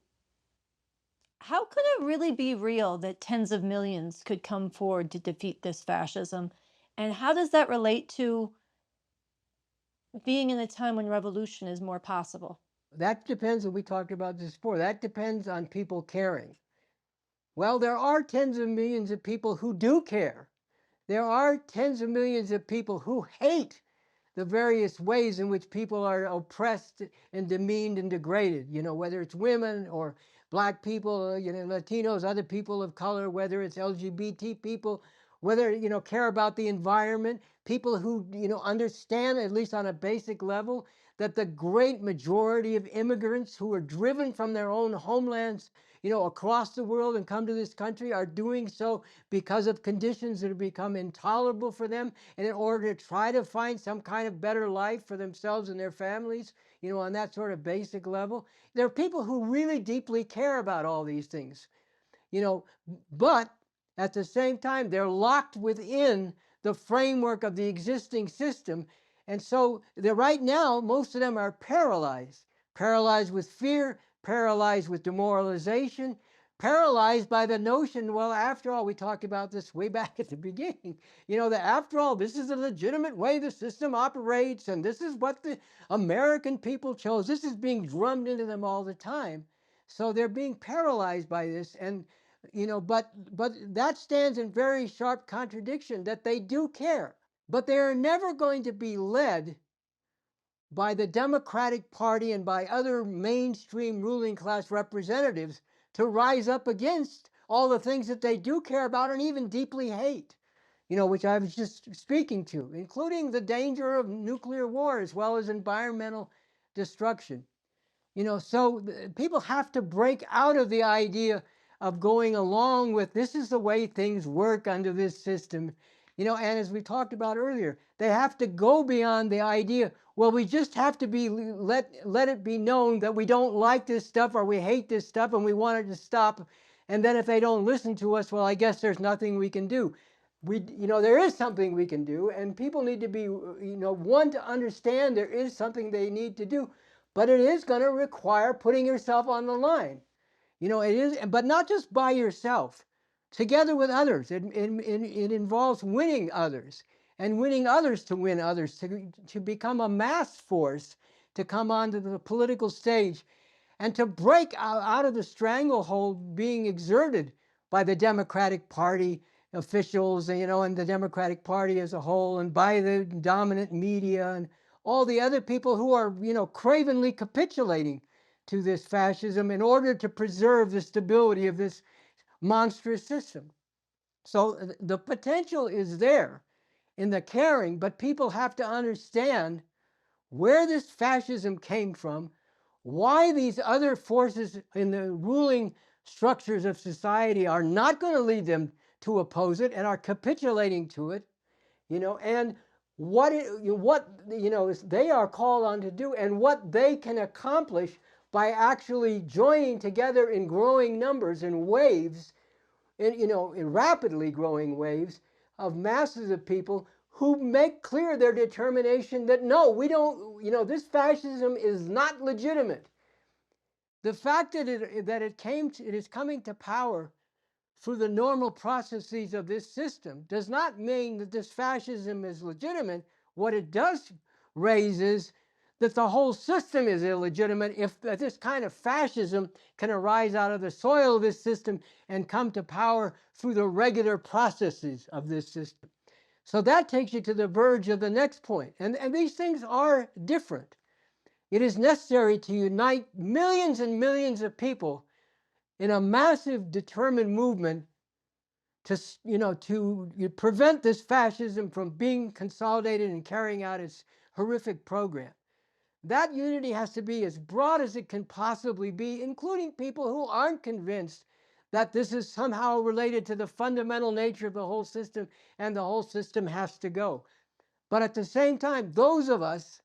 how could it really be real that tens of millions could come forward to defeat this fascism? And how does that relate to being in a time when revolution is more possible?
That depends, and we talked about this before, that depends on people caring. Well, there are tens of millions of people who do care. There are tens of millions of people who hate the various ways in which people are oppressed and demeaned and degraded, whether it's women or black people, Latinos, other people of color, whether it's LGBT people, whether, care about the environment, people who, understand, at least on a basic level, that the great majority of immigrants who are driven from their own homelands, across the world and come to this country, are doing so because of conditions that have become intolerable for them, and in order to try to find some kind of better life for themselves and their families, on that sort of basic level. There are people who really deeply care about all these things, but at the same time, they're locked within the framework of the existing system. And so right now, most of them are paralyzed with fear, paralyzed with demoralization, paralyzed by the notion, well, after all, we talked about this way back at the beginning, that after all, this is a legitimate way the system operates, and this is what the American people chose. This is being drummed into them all the time. So they're being paralyzed by this, and but that stands in very sharp contradiction that they do care, but they are never going to be led by the Democratic Party and by other mainstream ruling class representatives to rise up against all the things that they do care about and even deeply hate, which I was just speaking to, including the danger of nuclear war as well as environmental destruction. So people have to break out of the idea of going along with this is the way things work under this system. And as we talked about earlier, they have to go beyond the idea, well, we just have to be let it be known that we don't like this stuff or we hate this stuff and we want it to stop. And then if they don't listen to us, well, I guess there's nothing we can do. There is something we can do, and people need to be, one, to understand there is something they need to do, but it is going to require putting yourself on the line. It is, but not just by yourself, together with others. It involves winning others and winning others to win others, to become a mass force, to come onto the political stage and to break out of the stranglehold being exerted by the Democratic Party officials, and the Democratic Party as a whole, and by the dominant media and all the other people who are, cravenly capitulating to this fascism in order to preserve the stability of this monstrous system. So the potential is there in the caring, but people have to understand where this fascism came from, why these other forces in the ruling structures of society are not going to lead them to oppose it and are capitulating to it, and what they are called on to do and what they can accomplish by actually joining together in growing numbers in waves, in rapidly growing waves of masses of people who make clear their determination that no, we don't, this fascism is not legitimate. The fact that it is coming to power through the normal processes of this system does not mean that this fascism is legitimate. What it does raise is that the whole system is illegitimate if this kind of fascism can arise out of the soil of this system and come to power through the regular processes of this system. So that takes you to the verge of the next point. And these things are different. It is necessary to unite millions and millions of people in a massive, determined movement to prevent this fascism from being consolidated and carrying out its horrific program. That unity has to be as broad as it can possibly be, including people who aren't convinced that this is somehow related to the fundamental nature of the whole system and the whole system has to go. But at the same time, those of us,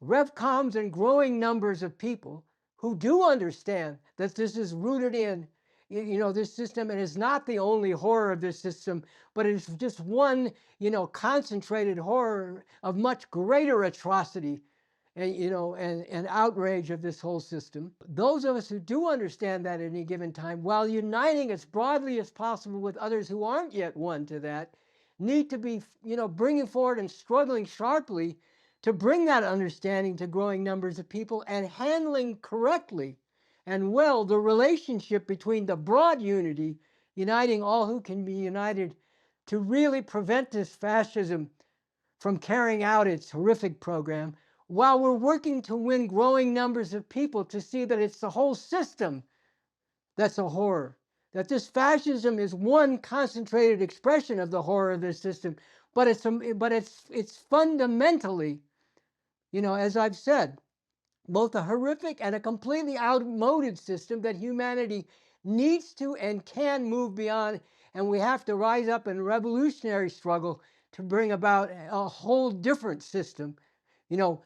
revcoms and growing numbers of people who do understand that this is rooted in this system, and is not the only horror of this system, but it's just one, concentrated horror of much greater atrocity and outrage of this whole system. Those of us who do understand that at any given time, while uniting as broadly as possible with others who aren't yet won to that, need to be, bringing forward and struggling sharply to bring that understanding to growing numbers of people and handling correctly and well the relationship between the broad unity, uniting all who can be united, to really prevent this fascism from carrying out its horrific program, while we're working to win growing numbers of people to see that it's the whole system that's a horror, that this fascism is one concentrated expression of the horror of this system, but it's fundamentally, as I've said, both a horrific and a completely outmoded system that humanity needs to and can move beyond, and we have to rise up in revolutionary struggle to bring about a whole different system,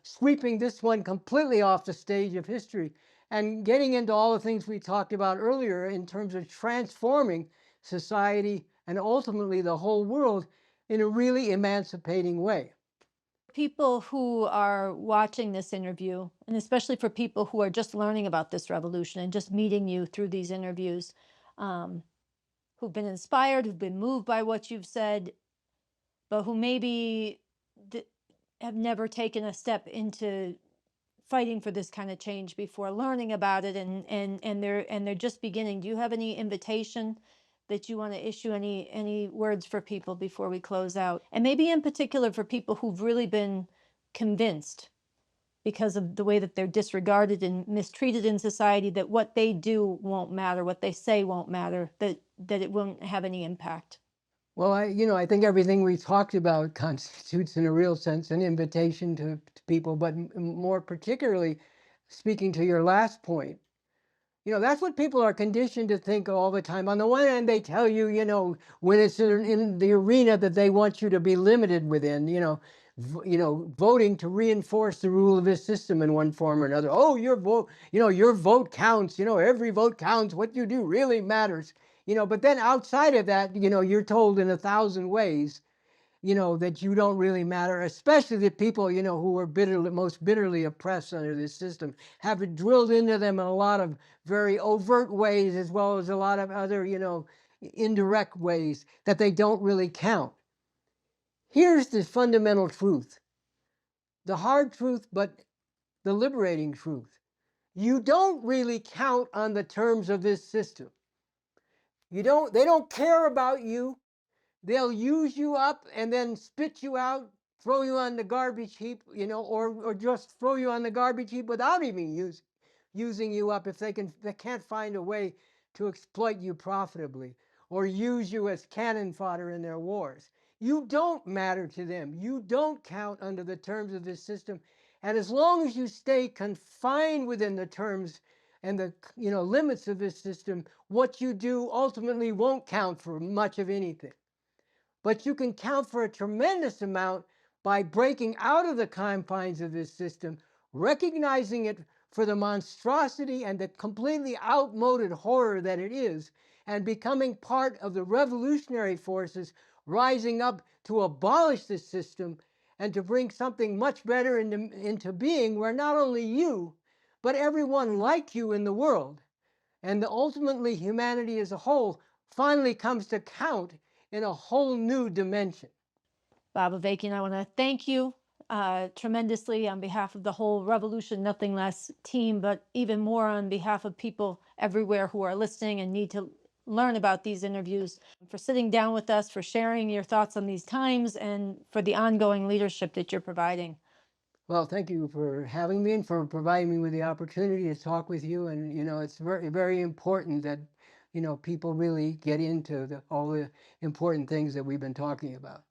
sweeping this one completely off the stage of history and getting into all the things we talked about earlier in terms of transforming society and ultimately the whole world in a really emancipating way.
People who are watching this interview, and especially for people who are just learning about this revolution and just meeting you through these interviews, who've been inspired, who've been moved by what you've said, but who maybe have never taken a step into fighting for this kind of change before, learning about it, and they're just beginning. Do you have any invitation that you want to issue, any words for people before we close out? And maybe in particular for people who've really been convinced because of the way that they're disregarded and mistreated in society, that what they do won't matter, what they say won't matter, that it won't have any impact.
Well, I think everything we talked about constitutes, in a real sense, an invitation to people, but more particularly, speaking to your last point, that's what people are conditioned to think all the time. On the one hand, they tell you, when it's in the arena that they want you to be limited within, voting to reinforce the rule of this system in one form or another. Oh, your vote counts. Every vote counts. What you do really matters. But then outside of that, you're told in 1,000 ways, that you don't really matter, especially the people, who are most bitterly oppressed under this system, have it drilled into them in a lot of very overt ways, as well as a lot of other, indirect ways, that they don't really count. Here's the fundamental truth, the hard truth, but the liberating truth. You don't really count on the terms of this system. They don't care about you. They'll use you up and then spit you out, throw you on the garbage heap, or just throw you on the garbage heap without even using you up if they can't find a way to exploit you profitably or use you as cannon fodder in their wars. You don't matter to them. You don't count under the terms of this system. And as long as you stay confined within the terms and the limits of this system, what you do ultimately won't count for much of anything. But you can count for a tremendous amount by breaking out of the confines of this system, recognizing it for the monstrosity and the completely outmoded horror that it is, and becoming part of the revolutionary forces rising up to abolish this system and to bring something much better into being, where not only you, but everyone like you in the world, and ultimately humanity as a whole, finally comes to count in a whole new dimension.
Bob Avakian, I want to thank you tremendously on behalf of the whole Revolution Nothing Less team, but even more on behalf of people everywhere who are listening and need to learn about these interviews, for sitting down with us, for sharing your thoughts on these times, and for the ongoing leadership that you're providing.
Well, thank you for having me and for providing me with the opportunity to talk with you. And, it's very, very important that, people really get into all the important things that we've been talking about.